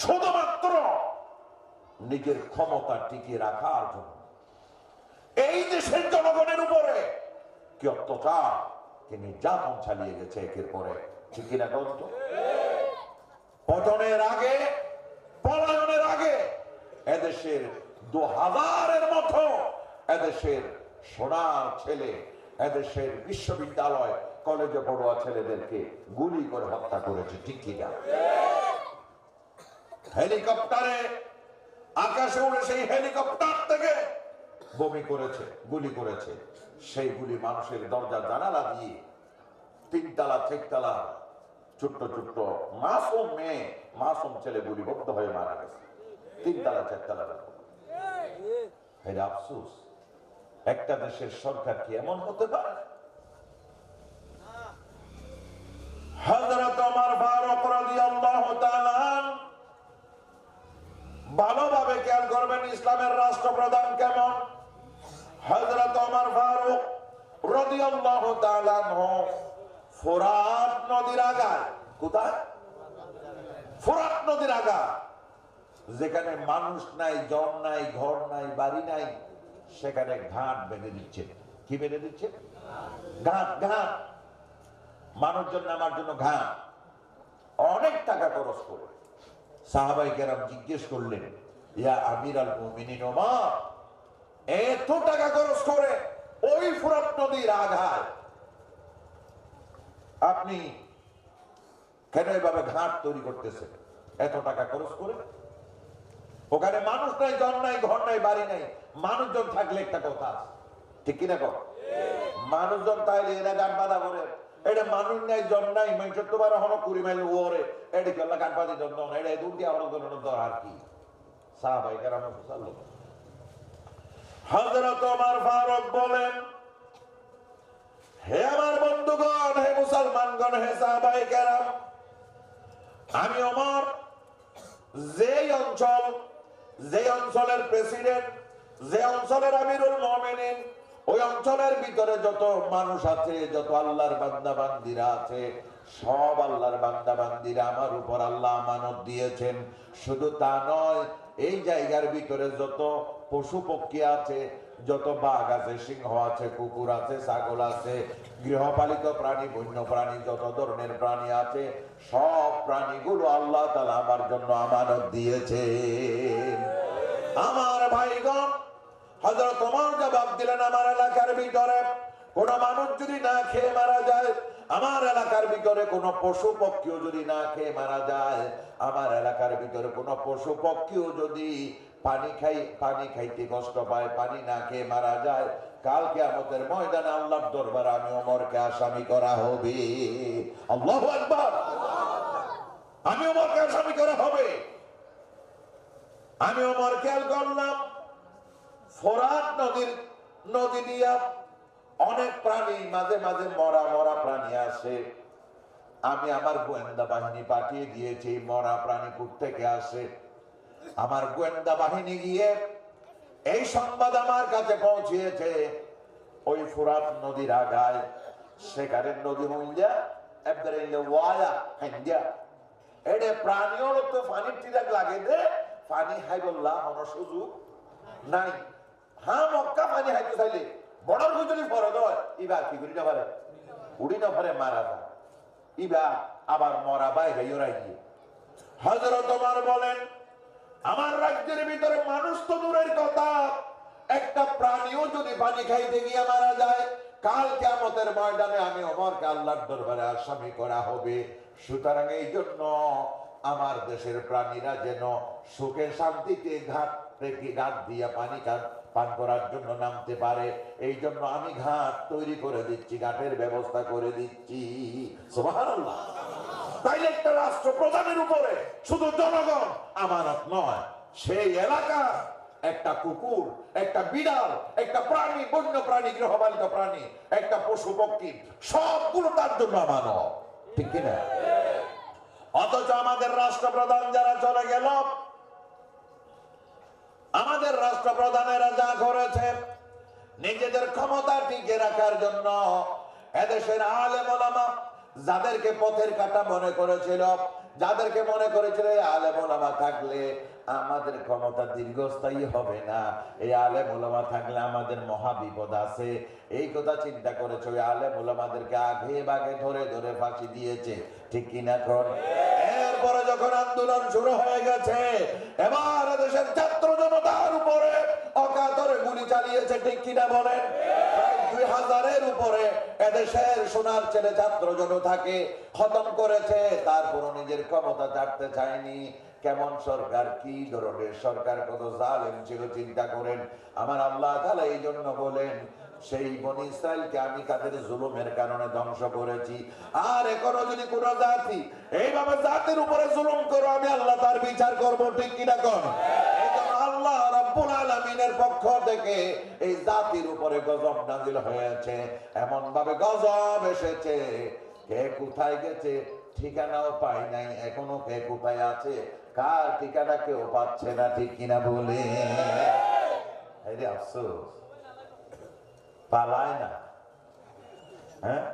[SPEAKER 3] শুধুমাত্র নিজের ক্ষমতা টিকিয়ে রাখার জন্য এই দেশের জনগণের উপরে কি অত্যাচার, কি নির্যাতন চালিয়ে গেছে একের পরে, ঠিক কিনা বলতো? পতনের আগে, পলায়নের আগে এদেশের 2000-এর মতো এদেশের সোনার ছেলে, এদেশের বিশ্ববিদ্যালয় কলেজে পড়ুয়া ছেলেদেরকে গুলি করে হত্যা করেছে, ঠিক কিনা? হেলিকপ্টারে আকাশে উড়ে সেই হেলিকপ্টার থেকে বমি করেছে, গুলি করেছে। সেই গুলি মানুষের দরজা জানালা দিয়ে 3তলা 4তলা ছোট্ট ছোট্ট মাসুম মেয়ে, মাসুম ছেলে গুলিবদ্ধ হয়ে মারা গেছে 3তলা 4তলা। আফসোস, একটা দেশের সরকার কি এমন হতে পারে? হযরত ওমর ফারুক রাদিয়াল্লাহু তাআলা ভালোভাবে খেয়াল করবেন, ইসলামের রাষ্ট্রপ্রধান কেমন। হযরত ওমর ফারুক রাদিয়াল্লাহু তাআলা ফোরাত নদীর আগায়, কোথায়? ফোরাত নদীর আগা, যেখানে মানুষ নাই, জন নাই, ঘর নাই, বাড়ি নাই, সেখানে ঘাট বেঁধে দিচ্ছে। কি বেঁধে দিচ্ছে? ঘাট, ঘাট, মানুষজন নামার জন্য ঘাট। অনেক টাকা খরচ করে। সাহাবায়ে কেরাম জিজ্ঞেস করলেন, ইয়া আমিরাল মুমিনিন ওমর, এত টাকা খরচ করে ওই ফুরাত নদীর আঘায় আপনি কেন এভাবে ঘাট তৈরি করতেছেন এত টাকা খরচ করে? ওখানে মানুষ নাই, জন নাই, ঘর নাই, বাড়ি নাই। মানুষজন থাকলে একটা কথা আছে, ঠিক কিনা কর? মানুষজন তাইলে এরা গান বাঁধা করে, এটা মানুষ নাই, জন নাই, মানুষের তোমার হলো 20 মাইল ওরে এটা কি আল্লাহ গান বাঁধি জন্য না, এটা দূর দিয়ে আমার জন্য আর কি সাহাবায়ে কেরাম সাল্লাল্লাহু। হযরত ওমর ফারুক বলেন, হে আমার বন্ধুগণ, হে মুসলমানগণ, হে সাহাবায়ে কেরাম, আমি ওমর যে অঞ্চলের প্রেসিডেন্ট, যে অঞ্চলের আমিরুল মুমিনিন, ওই অঞ্চলের ভিতরে যত মানুষ আছে, যত আল্লাহর বান্দা বান্দিরা আছে, সব আল্লাহর বান্দা বান্দিরা আমার উপর আল্লাহ আমানত দিয়েছেন। শুধু তা নয়, এই জায়গার ভিতরে যত পশু পক্ষী আছে, যত বাঘ আছে, সিংহ আছে, কুকুর আছে, ছাগল আছে, গৃহপালিত প্রাণী, বন্য প্রাণী, যত ধরনের প্রাণী আছে, সব প্রাণীগুলো আল্লাহ তাআলা আমার জন্য আমানত দিয়েছেন। আমার ভাইগণ, হযরত ওমর জবাব দিলেন, আমার এলাকার ভিতরে কোন মানুষ যদি না খেয়ে মারা যায়, আমার এলাকার ভিতরে কোন পশু পক্ষীও যদি না খেয়ে মারা যায়, আমার এলাকার ভিতরে কোন পশু পক্ষীও যদি পানি খাইতে কষ্ট পায়, পানি না খেয়ে মারা যায়, কাল কিয়ামতের ময়দানে আল্লাহর দরবারে আমি ওমরকে আসামি করা হবে। আল্লাহু আকবার। আমি ওমরকে আসামি করা হবে। আমি ওমর খেয়াল করলাম, ফোরাত নদী দিয়া অনেক প্রাণী, মাঝে মাঝে মরা মরা প্রাণী আসে। আমি আমার গোয়েন্দা বাহিনী পাঠিয়ে দিয়েছি, মরা প্রাণী থেকে আসে। আমার গোয়েন্দা বাহিনী গিয়ে এই সংবাদ আমার কাছে পৌঁছিয়েছে, ওই ফোরাত নদীর আগায় সেখানে নদী মহিলা একবারে ওয়ালা হাইন্দিয়া এডে প্রাণী হলো তো পানির টিরাক লাগে দে, পানি হাইবল্লা মন সুযোগ নাই। হ্যাঁ, মক্কা পানি হাইতে চাইলে বড়র গুজরি ফরদ হয়, ইবা কি করি না পারে, উড়ি না পারে, মারা যায়। ইবা আবার মরা বাইরে ওরাই গিয়ে। হযরত ওমর বলেন, আমার রাজ্যের ভিতরে মানুষ তো দূরের কথা, একটা প্রাণীও যদি পানি খাইতে গিয়ে মারা যায়, কাল কিয়ামতের ময়দানে আমি ওমরকে আল্লাহর দরবারে আসামি করা হবে। সুতরাং এই জন্য আমার দেশের প্রাণীরা যেন সুখে শান্তিতে ঘাট দিয়ে পান করার জন্য নামতে পারে, এই জন্য আমি ঘাট তৈরি করে দিচ্ছি, ঘাটের ব্যবস্থা করে দিচ্ছি। সুবহানাল্লাহ। তাইলে একটা রাষ্ট্র প্রধানের উপরে শুধু জনগণ আমানত নয়, সেই এলাকা একটা কুকুর, একটা বিড়াল, একটা প্রাণী, বন্য প্রাণী, গৃহপালিত প্রাণী, একটা পশু পক্ষী, সবগুলো তার জন্য আমানত, ঠিক কিনা? অথচ আমাদের রাষ্ট্রপ্রধান যারা চলে গেল, আমাদের রাষ্ট্রপ্রধানেরা যা করেছে নিজেদের ক্ষমতা টিকে রাখার জন্য, এদেশের আলেম ওলামা যাদেরকে পথের কাঁটা মনে করেছিল, যাদেরকে মনে করেছিল আলেম ওলামা থাকলে আমাদের ক্ষমতা দীর্ঘস্থায়ী হবে না, এই আলেম ওলামা থাকলে আমাদের মহা বিপদ আছে, এই কথা চিন্তা করেছে, ওই আলেম ওলামাদেরকে আগে বাগে ধরে ধরে ফাঁসি দিয়েছে, ঠিক কিনা? এরপরে যখন আন্দোলন শুরু হয়ে গেছে, এবার দেশের ছাত্র জনতার উপরে অকাতরে গুলি চালিয়েছে, ঠিক কিনা বলেন? প্রায় 2000-এর উপরে এদেশের সোনার ছেলে ছাত্র জনতাকে খতম করেছে, তারপরও নিজের ক্ষমতা ছাড়তে চায়নি। কেমন সরকার, কি ধরনের সরকার, কত জালেম ছিল চিন্তা করেন। আমার আল্লাহ তাআলা এই জন্য বলেন, সেই বনি ইসরাইলকে আমি তাদের জুলুমের কারণে ধ্বংস করেছি, আর এখনো যদি কোন জাতি এইভাবে জাতির উপরে জুলুম করো, আমি আল্লাহ তার বিচার করব, ঠিক কিনা কোন? আল্লাহ রাব্বুল আলামিনের পক্ষ থেকে এই জাতির উপরে গজব নাযিল হয়েছে, এমন ভাবে গজব এসেছে, কে কোথায় গেছে ঠিকানাও পাই নাই, এখনো কে কোথায় আছে কার ঠিকানা কেউ পাচ্ছে না, ঠিক কিনা বলে? আফসোস, পালায় না। হ্যাঁ,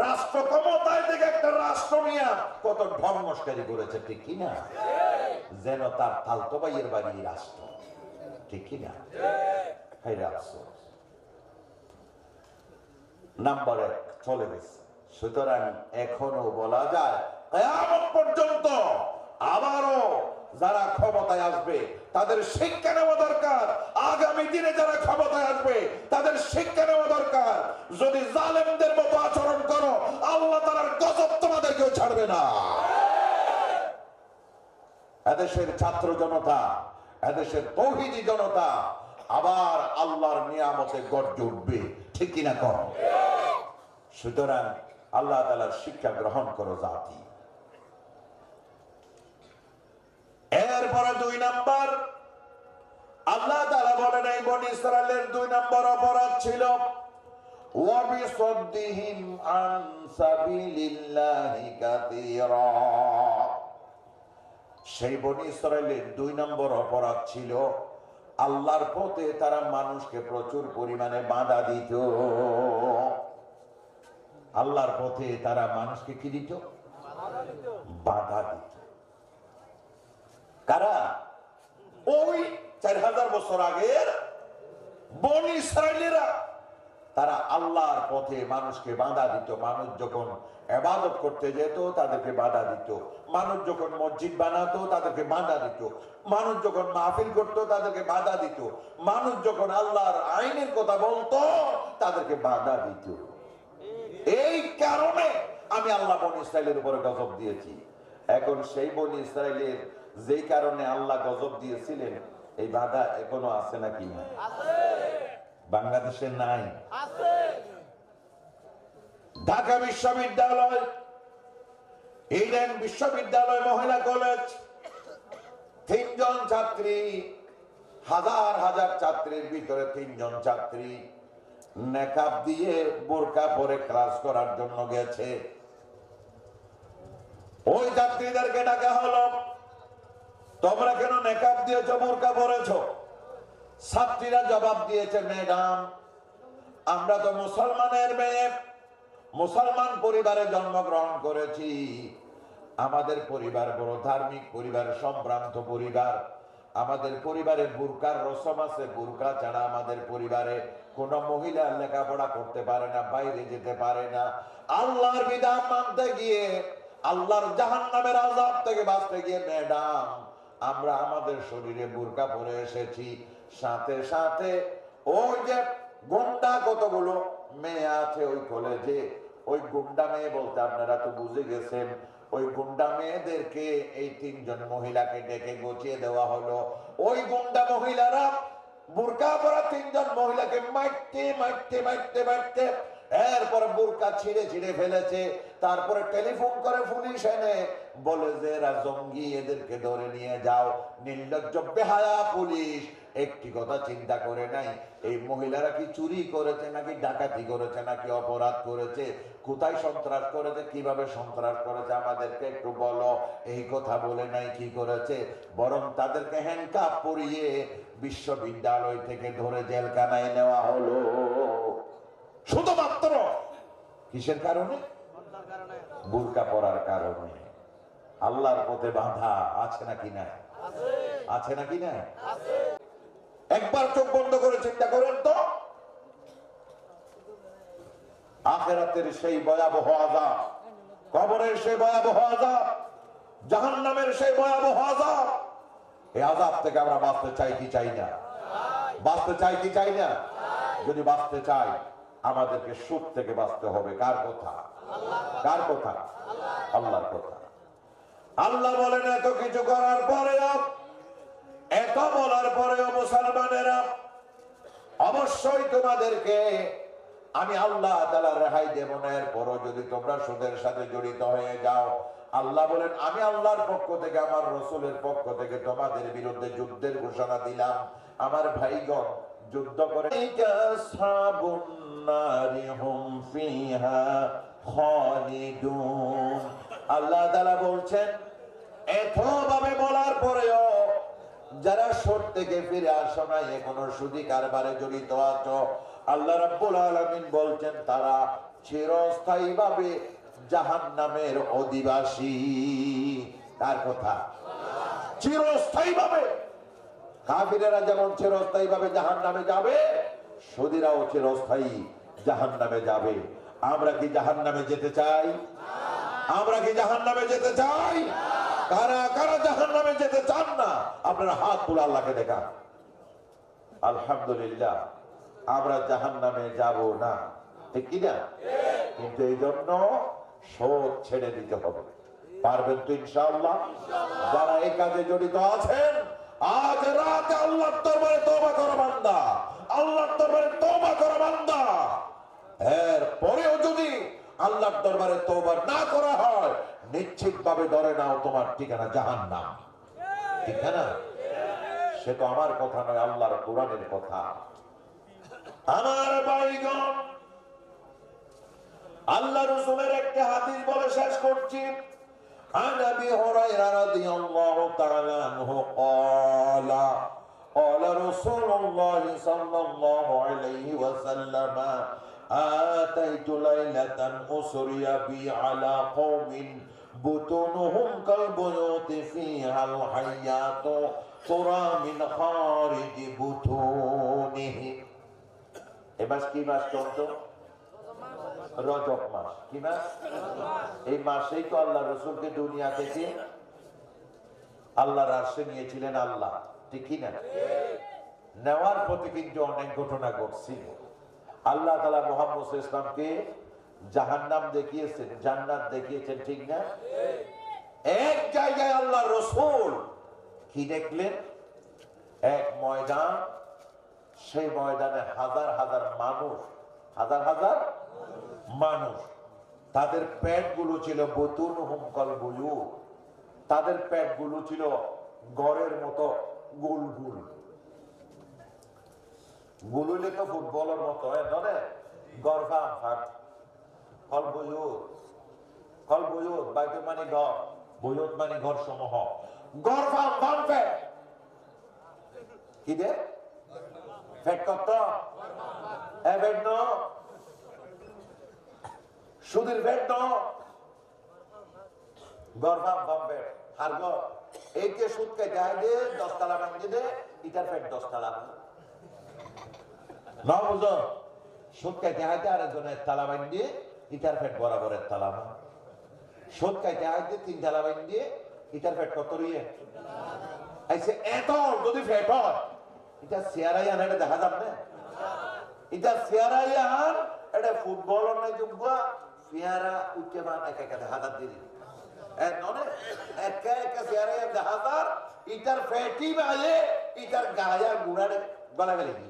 [SPEAKER 3] রাষ্ট্র ক্ষমতায় থেকে একটা রাষ্ট্র নিয়ে কত ঢং মস্কারি করেছে, ঠিক কিনা? যেন তার ফালতো ভাইয়ের বাড়ি রাষ্ট্র, ঠিক কিনা? আফসোস। নাম্বার 1 চলে গেছে, সুতরাং এখনো বলা যায় কিয়ামত পর্যন্ত আবারও যারা ক্ষমতায় আসবে তাদের শিক্ষা নেওয়া দরকার। আগামী দিনে যারা ক্ষমতায় আসবে তাদের শিক্ষা নেওয়া দরকার। যদি জালেমদের মতো আচরণ করো, আল্লাহ তাআলার গজব তোমাদেরকেও ছাড়বে না। এদেশের ছাত্র জনতা, এদেশের তৌহিদি জনতা আবার আল্লাহর নিয়ামতে গর্জে উঠবে, ঠিক কিনা কর? সুতরাং আল্লাহ তাআলার শিক্ষা গ্রহণ করো জাতি। এরপরে 2 নাম্বার, আল্লাহ তাআলা বলেন এই বনী ইসরাইলের 2 নম্বর অপরাধ ছিল ওয়া বিসাদ্দিহিম আন সাবিলিল্লাহি কাসীরা। সেই বনী ইসরাইলের 2 নম্বর অপরাধ ছিল আল্লাহর পথে তারা মানুষকে প্রচুর পরিমাণে বাধা দিত। আল্লাহর পথে তারা মানুষকে কি দিত? বাধা দিত। কারা? ওই 4000 বছর আগের বনী ইসরাইলেরা। তারা আল্লাহর পথে মানুষকে বাধা দিত। মানুষ যখন ইবাদত করতে যেত তাদেরকে বাধা দিত। মানুষ যখন মসজিদ বানাতো তাদেরকে বাধা দিত। মানুষ যখন মাহফিল করতো তাদেরকে বাধা দিত। মানুষ যখন আল্লাহর আইনের কথা বলতো তাদেরকে বাধা দিত। এই কারণে আমি আল্লাহ বনী ইসরাইলের উপরে গজব দিয়েছি। এখন সেই বনী ইসরাইলের যেই কারণে আল্লাহ গজব দিয়েছিলেন এই বাধা এখনো আছে নাকি? বাংলাদেশে নাই? ঢাকা বিশ্ববিদ্যালয়, ইডেন বিশ্ববিদ্যালয় মহিলা কলেজ, 3 জন ছাত্রী, হাজার হাজার ছাত্রীর ভিতরে 3 জন ছাত্রী নেকাব দিয়ে বোরকা পরে ক্লাস করার জন্য গেছে। ওই ছাত্রীদেরকে ডাকা হলো, তোমরা কেন নেকাব দিয়েছো, বোরকা পরেছো? ছাত্রীরা জবাব দিয়েছে, ম্যাডাম আমরা তো মুসলমানের মেয়ে, মুসলমান পরিবারে জন্মগ্রহণ করেছি। আমাদের পরিবার বড় ধার্মিক পরিবার, সম্ভ্রান্ত পরিবার। আমাদের পরিবারে বুরকার রসম আছে। বুরকা ছাড়া আমাদের পরিবারে কোন মহিলা লেখাপড়া করতে পারে না, বাইরে যেতে পারে না। আল্লাহর বিধান মানতে গিয়ে, আল্লাহর জাহান্নামের আযাব থেকে বাঁচতে গিয়ে ম্যাডাম আমরা আমাদের শরীরে বুরকা পরে এসেছি। সাথে সাথে ওই যে গুন্ডা কতগুলো মেয়ে আছে ওই কলেজে, ওই গুন্ডা মেয়ে বলতে আপনারা তো বুঝে গেছেন, ওই গুন্ডা মেয়েদেরকে এই 3 জন মহিলাকে ডেকে গুছিয়ে দেওয়া হলো। ওই গুন্ডা মহিলারা বুরকা পরা 3 জন মহিলাকে মারতে মারতে মারতে মারতে এরপর বুরকা ছিঁড়ে ছিঁড়ে ফেলেছে। তারপরে টেলিফোন করে পুলিশ এনে বলে যে এরা জঙ্গি, এদেরকে ধরে নিয়ে যাও। নির্লজ্জ বেহায়া পুলিশ একটি কথা চিন্তা করে নাই এই মহিলারা কি চুরি করেছে নাকি ডাকাতি করেছে নাকি অপরাধ করেছে, কোথায় সন্ত্রাস করেছে, কিভাবে সন্ত্রাস করেছে আমাদেরকে একটু বলো। এই কথা বলে নাই, কি করেছে, বরং তাদেরকে হ্যান্ডকাপ পরিয়ে বিশ্ববিদ্যালয় থেকে ধরে জেলখানায় নেওয়া হলো। শুধুমাত্র কিসের কারণে? বুরকা পরার কারণে। আল্লাহর পথে বাধা আছে নাকি নাই? আছে নাকি নাই? একবার চোখ বন্ধ করে চিন্তা করেন তো, আখিরাতের সেই ভয়াবহ আযাব, কবরের সেই ভয়াবহ আযাব, জাহান্নামের সেই ভয়াবহ আযাব, এই আযাব থেকে আমরা বাঁচতে চাই কি চাই না? বাঁচতে চাই কি চাই না? যদি বাঁচতে চাই আমাদেরকে সুখ থেকে বাঁচতে হবে। কার কথা? কার কথা? আল্লাহর কথা। আল্লাহ বলেন এত কিছু করার পরেও, এত বলার পরেও মুসলমানেরা অবশ্যই তোমাদেরকে আমি আল্লাহ তাআলা রেহাই দেব না। এরপরও যদি তোমরা সুদের সাথে জড়িত হয়ে যাও, আল্লাহ বলেন আমি আল্লাহর পক্ষ থেকে, আমার রাসূলের পক্ষ থেকে তোমাদের বিরুদ্ধে যুদ্ধের ঘোষণা দিলাম। আমার ভাইগণ, যুদ্ধ করে আসহাবুন নারি হুম ফিহা খালিদুন। আল্লাহ তাআলা বলছেন এতভাবে বলার পরেও যারা সুদ থেকে ফিরে আসো না, এখনো সুদি কারবারে জড়িত আছো, আল্লাহ রাব্বুল আলামিন বলছেন তারা চিরস্থায়ীভাবে জাহান্নামের অধিবাসী। তার কথা? চিরস্থায়ীভাবে। কাফিরেরা যেমন চিরস্থায়ীভাবে জাহান্নামে যাবে, সুদীরাও চিরস্থায়ী জাহান্নামে যাবে। আমরা কি জাহান্নামে যেতে চাই? আমরা কি জাহান্নামে যেতে চাই? কারা কারা জাহান্নামে যেতে চান না? আপনারা হাত তুলে আল্লাহকে দেখান। আলহামদুলিল্লাহ, আমরা জাহান্নামে যাব না, ঠিক কি না? কিন্তু এই জন্য শোধ ছেড়ে দিতে হবে। পারবেন তো ইনশাআল্লাহ? যারা এই কাজে জড়িত আছেন, আজ রাতে আল্লাহর দরবারে তওবা করো বান্দা, আল্লাহর দরবারে তওবা করো বান্দা। এর পরেও যদি আল্লাহর দরবারে তওবা না করা হয়, নিশ্চিতভাবে ধরে নাও তোমার ঠিকানা জাহান্নাম। ঠিক না? সে তো আমার কথা নয়, আল্লাহর কোরআনের কথা। আমার ভাইগণ, আল্লাহ রাসূলের একটা হাদিস বলে শেষ করছি। عن ابي هريره رضي الله تعالى عنه قال قال رسول الله صلى الله عليه وسلم آتيت ليلة أسري بي على قوم بطونهم كالبيوت فيها الحيات ترى من خارج بطونهم. এ মাস কি মাস চলতো? রজব মাস। কি মাস? এই মাসেই তো আল্লাহ রসুলকে দুনিয়া থেকে আল্লাহর আরশে নিয়েছিলেন আল্লাহ, ঠিক কি না? নেওয়ার পথে কিন্তু অনেক ঘটনা ঘটছিল। আল্লাহ তাআলা মুহাম্মদ সাল্লাল্লাহু আলাইহি ওয়াসাল্লামকে জাহান্নাম দেখিয়েছেন, জান্নাত দেখিয়েছেন, ঠিক না? এক জায়গায় আল্লাহ রসুল কি দেখলেন? এক ময়দান, সেই ময়দানে হাজার হাজার মানুষ, হাজার হাজার মানুষ, তাদের পেট গুলো ছিল বুতুনহুম কাল বুয়ুত, তাদের পেট গুলো ছিল ঘরের মতো গোল গোল। গুলুলে তো ফুটবলের মতো, ধরে গর্ভা ফাট। কল বুয়ুত, কল বুয়ুত বাইতুল মানে ঘর, বুয়ুত মানে ঘর সমূহ। গর্ভা ফাট পেট কি দে পেট কত এবেন ন সুদের পেট ন গর্ভা ফাট আর গর এইকে সুদ খাইতে হয় দে 10 তালা ভাঙি দে, ইটার পেট 10 তালা না বুঝো। সুদ খাইতে হয় আরেকজনের তালা ভাঙি দিয়ে, ইটার পেট বরাবরের তালা। সুদ খাইতে হয় 3 তালা ভাঙি দিয়ে, ইটার পেট কত রইয়ে আইছে এত। যদি পেট হয় এটা চেয়ারাই আন, এটা দেখা যাবে না। এটা চেয়ারাই আন, এটা ফুটবল নাই যোগ্য চেয়ারা উচ্চে মান এক এক হাজার দিয়ে ননে একা একা চেয়ারাই আন দেখা যার, ইটার ফেটি বাজে, ইটার গায়া গুড়ারে গলা গেলে কি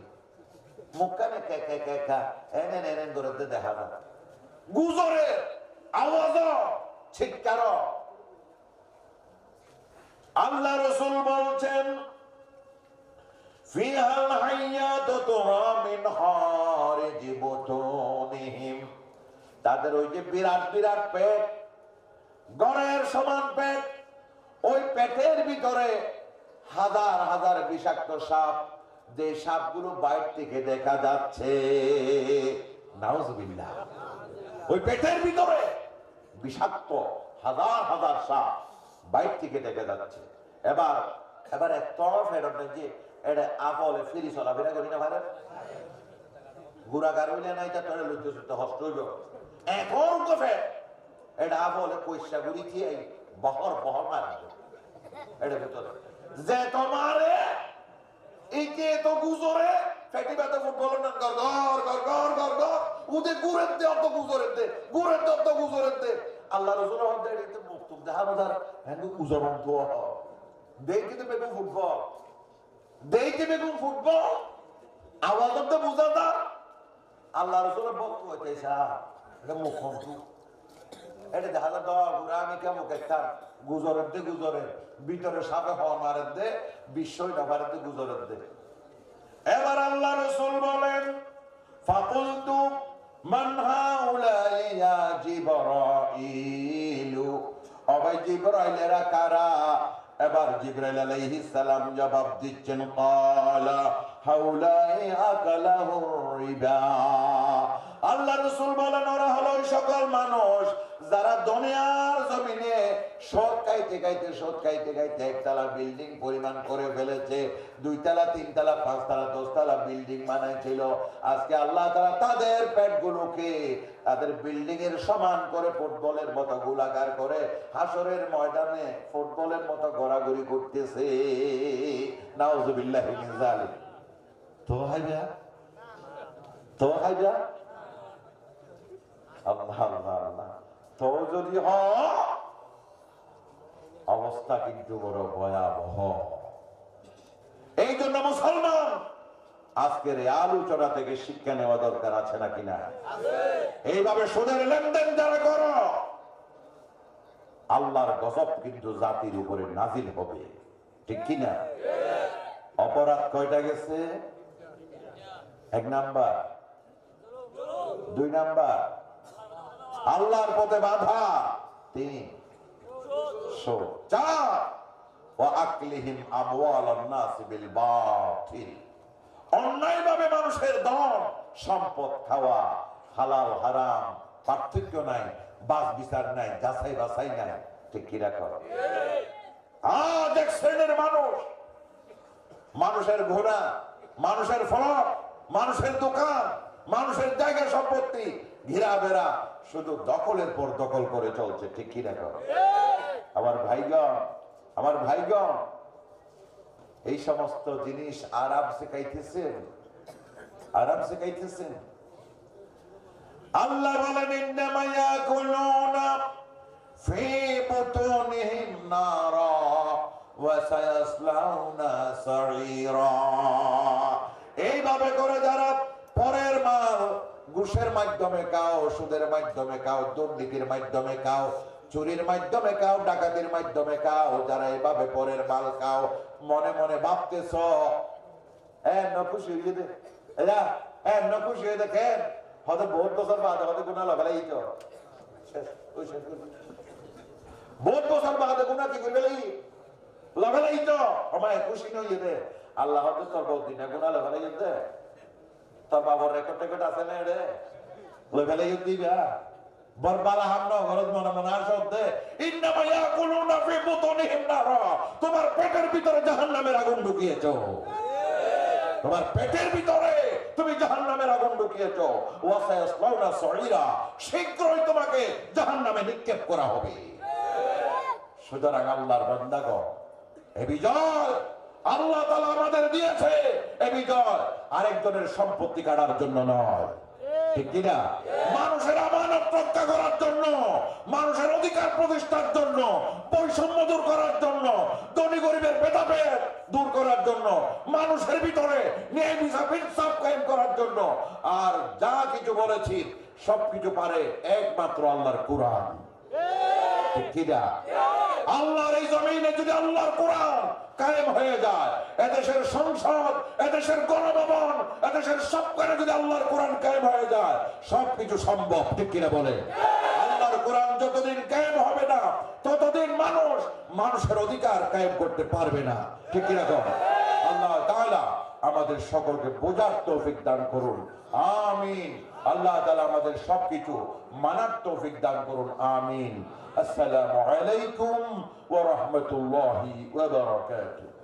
[SPEAKER 3] মুখখানে এনে এনে ধরে দেখা যায়। গুজরে আওয়াজ চিৎকার। আল্লাহ রাসূল বলছেন ফিহাল হাইয়াতু তুরা মিন খারিজি বুতুনিহিম, তাদের ওই যে বিরাট বিরাট পেট, গড়ের সমান পেট, ওই পেটের ভিতরে হাজার হাজার বিষাক্ত সাপ, যে সাপগুলো বাইরে থেকে দেখা যাচ্ছে। নাউজুবিল্লাহ। ওই পেটের ভিতরে বিষাক্ত হাজার হাজার সাপ বাইরে থেকে দেখা যাচ্ছে। এবার এবার এক তরফ যে এটা আপলে ফিরি চলাফেরা করি না ভাইরা, গুড়াগার হইলে নাই তা তোরে লুচ্চ সুস্থ হস্ত হইল। এখন কফে এটা আপলে পয়সা গুড়ি খেয়ে বহর বহর মারা এটা ভিতরে যে তোমারে এইকে তো গুজরে ফেটি বাতে ফুটবল না গর গর গর গর গর গর উদে গুরের দে অত গুজরের দে, গুরের দে অত গুজরের দে। আল্লাহ রাসূল হদে এটা মুক্তব দেখা বাজার হ্যাঁ গুজরন তো দেখি তো বেগম ফুটবল, দেখি বেগম ফুটবল আওয়াজ তো বুঝাদার। আল্লাহ রাসূলের বক্তব্য হইতেছে এটা মুখমন্ত্রী, এটা দেখা যায় দোয়া ঘুরা আমি কেমন একটা গুজরের দে, গুজরের ভিতরে সাপে হওয়া মারের দে, বিশ্বই ডাবারের দে, গুজরের দে। এবার আল্লাহ রাসূল বলেন ফাকুলতু মান হাউলাই ইয়া জিবরাইল, ওই জিবরাইলেরা কারা? এবার জিবরাইল আলাইহিস সালাম জবাব দিচ্ছেন ক্বালা হাউলাই আকালাহু রিবা, আল্লাহ রাসূল বলেন ওরা হলো ওই সকল মানুষ যারা দুনিয়ার জমিনে সুদ খাইতে খাইতে একতলা বিল্ডিং পরিমাণ করে ফেলেছে, 2 তলা 3 তলা 5 তলা 10 তলা বিল্ডিং বানাইছিল। আজকে আল্লাহ তাআলা তাদের পেটগুলোকে তাদের বিল্ডিং এর সমান করে ফুটবলের মতো গোলাকার করে হাসরের ময়দানে ফুটবলের মতো ঘোরাঘুরি করতেছে। নাউযুবিল্লাহি মিন যালিক। তো হাইবা আল্লাহ আল্লাহ আল্লাহ, তো যদি অবস্থা কিন্তু বড় ভয়াবহ। এই জন্য মুসলমান আজকের এই আলোচনা থেকে শিক্ষা নেওয়া দরকার আছে নাকি না? এইভাবে সুদের লেনদেন যারা করো, আল্লাহর গজব কিন্তু জাতির উপরে নাজিল হবে, ঠিক কিনা? অপরাধ কয়টা গেছে? 1 নাম্বার, 2 নাম্বার আল্লাহর পথে বাধা, 3 4 ওয়া আকলিহিম আমওয়ালান নাস বিল বাতিল, অন্যায়ভাবে মানুষের ধন সম্পদ খাওয়া। হালাল হারাম পার্থক্য নাই, বাস বিচার নাই, যাচাই বাছাই নাই, ঠিক কি রাখো? আজ এক শ্রেণীর মানুষ মানুষের ঘোড়া, মানুষের ফলক, মানুষের দোকান, মানুষের জায়গা সম্পত্তি ঘেরা বেড়া শুধু দখলের পর দখল করে চলছে, ঠিক কি রাখো? আমার ভাইগণ এই সমস্ত জিনিস আরাম শেখাইতেছেন। আল্লাহ বলেন ইন্নামা ইয়াকুলুনা ফি বুতুনিহিম নারা ওয়া সায়াসলাউনা সাঈরা। এইভাবে করে যারা পরের মাল ঘুষের মাধ্যমে খাও, সুদের মাধ্যমে খাও, দুর্নীতির মাধ্যমে খাও, চুরির মাধ্যমে খাও, ডাকাতির মাধ্যমে খাও, যারা এভাবে পরের মাল খাও, মনে মনে ভাবতেছ খুশি হয়ে দেখেন হয়তো বহুত বছর বাদে হয়তো গুণা লাগালাই তো বহুত বছর বাদে গুণা কি করবে লাগালাই তো আমার খুশি নই দে আল্লাহ হয়তো তোর বহুত দিনে গুণা লাগালাই দে তোর বাবার রেকর্ড আছে না রে লাগালাই দিবা বরবালা হামনা ঘরত মনে মনে আসতে ইন্নামা ইয়াকুলুনা ফি বুতুনিহিম নারা, তোমার পেটের ভিতরে জাহান্নামের আগুন ঢুকিয়েছো, তোমার পেটের ভিতরে তুমি জাহান্নামের আগুন ঢুকিয়েছো। ওয়া সায়াসলাউনা সাঈরা, শীঘ্রই তোমাকে জাহান্নামে নিক্ষেপ করা হবে। সুতরাং আল্লাহর বান্দাগণ, এই বিজয় আল্লাহ তাআলা আমাদের দিয়েছে, এই বিজয় আরেকজনের সম্পত্তি কাটার জন্য নয়, ঠিক কিনা? মানুষের আমানত রক্ষা করার জন্য, মানুষের অধিকার প্রতিষ্ঠার জন্য, বৈষম্য দূর করার জন্য, ধনী গরিবের ভেদাভেদ দূর করার জন্য, মানুষের ভিতরে ন্যায় বিচার ইনসাফ কায়েম করার জন্য। আর যা কিছু বলেছি সবকিছু পারে একমাত্র আল্লাহর কোরআন, ঠিক কিনা? আল্লাহর এই জমিনে যদি আল্লাহর কোরআন কায়েম হয়ে যায়, এদেশের সংসদ, এদেশের গণভবন, এদেশের সবখানে যদি আল্লাহর কোরআন কায়েম হয়ে যায়, সবকিছু সম্ভব, ঠিক কিনা বলে? আল্লাহর কোরআন যতদিন কায়েম হবে না ততদিন মানুষের অধিকার কায়েম করতে পারবে না, ঠিক কিনা? আল্লাহ তাআলা আমাদের সকলকে বোঝার তৌফিক দান করুন, আমিন। আল্লাহ তাআলা আমাদের সবকিছু মানার তৌফিক দান করুন, আমিন। আসসালামু আলাইকুম ওয়া রাহমাতুল্লাহি ওয়া বারাকাতুহু।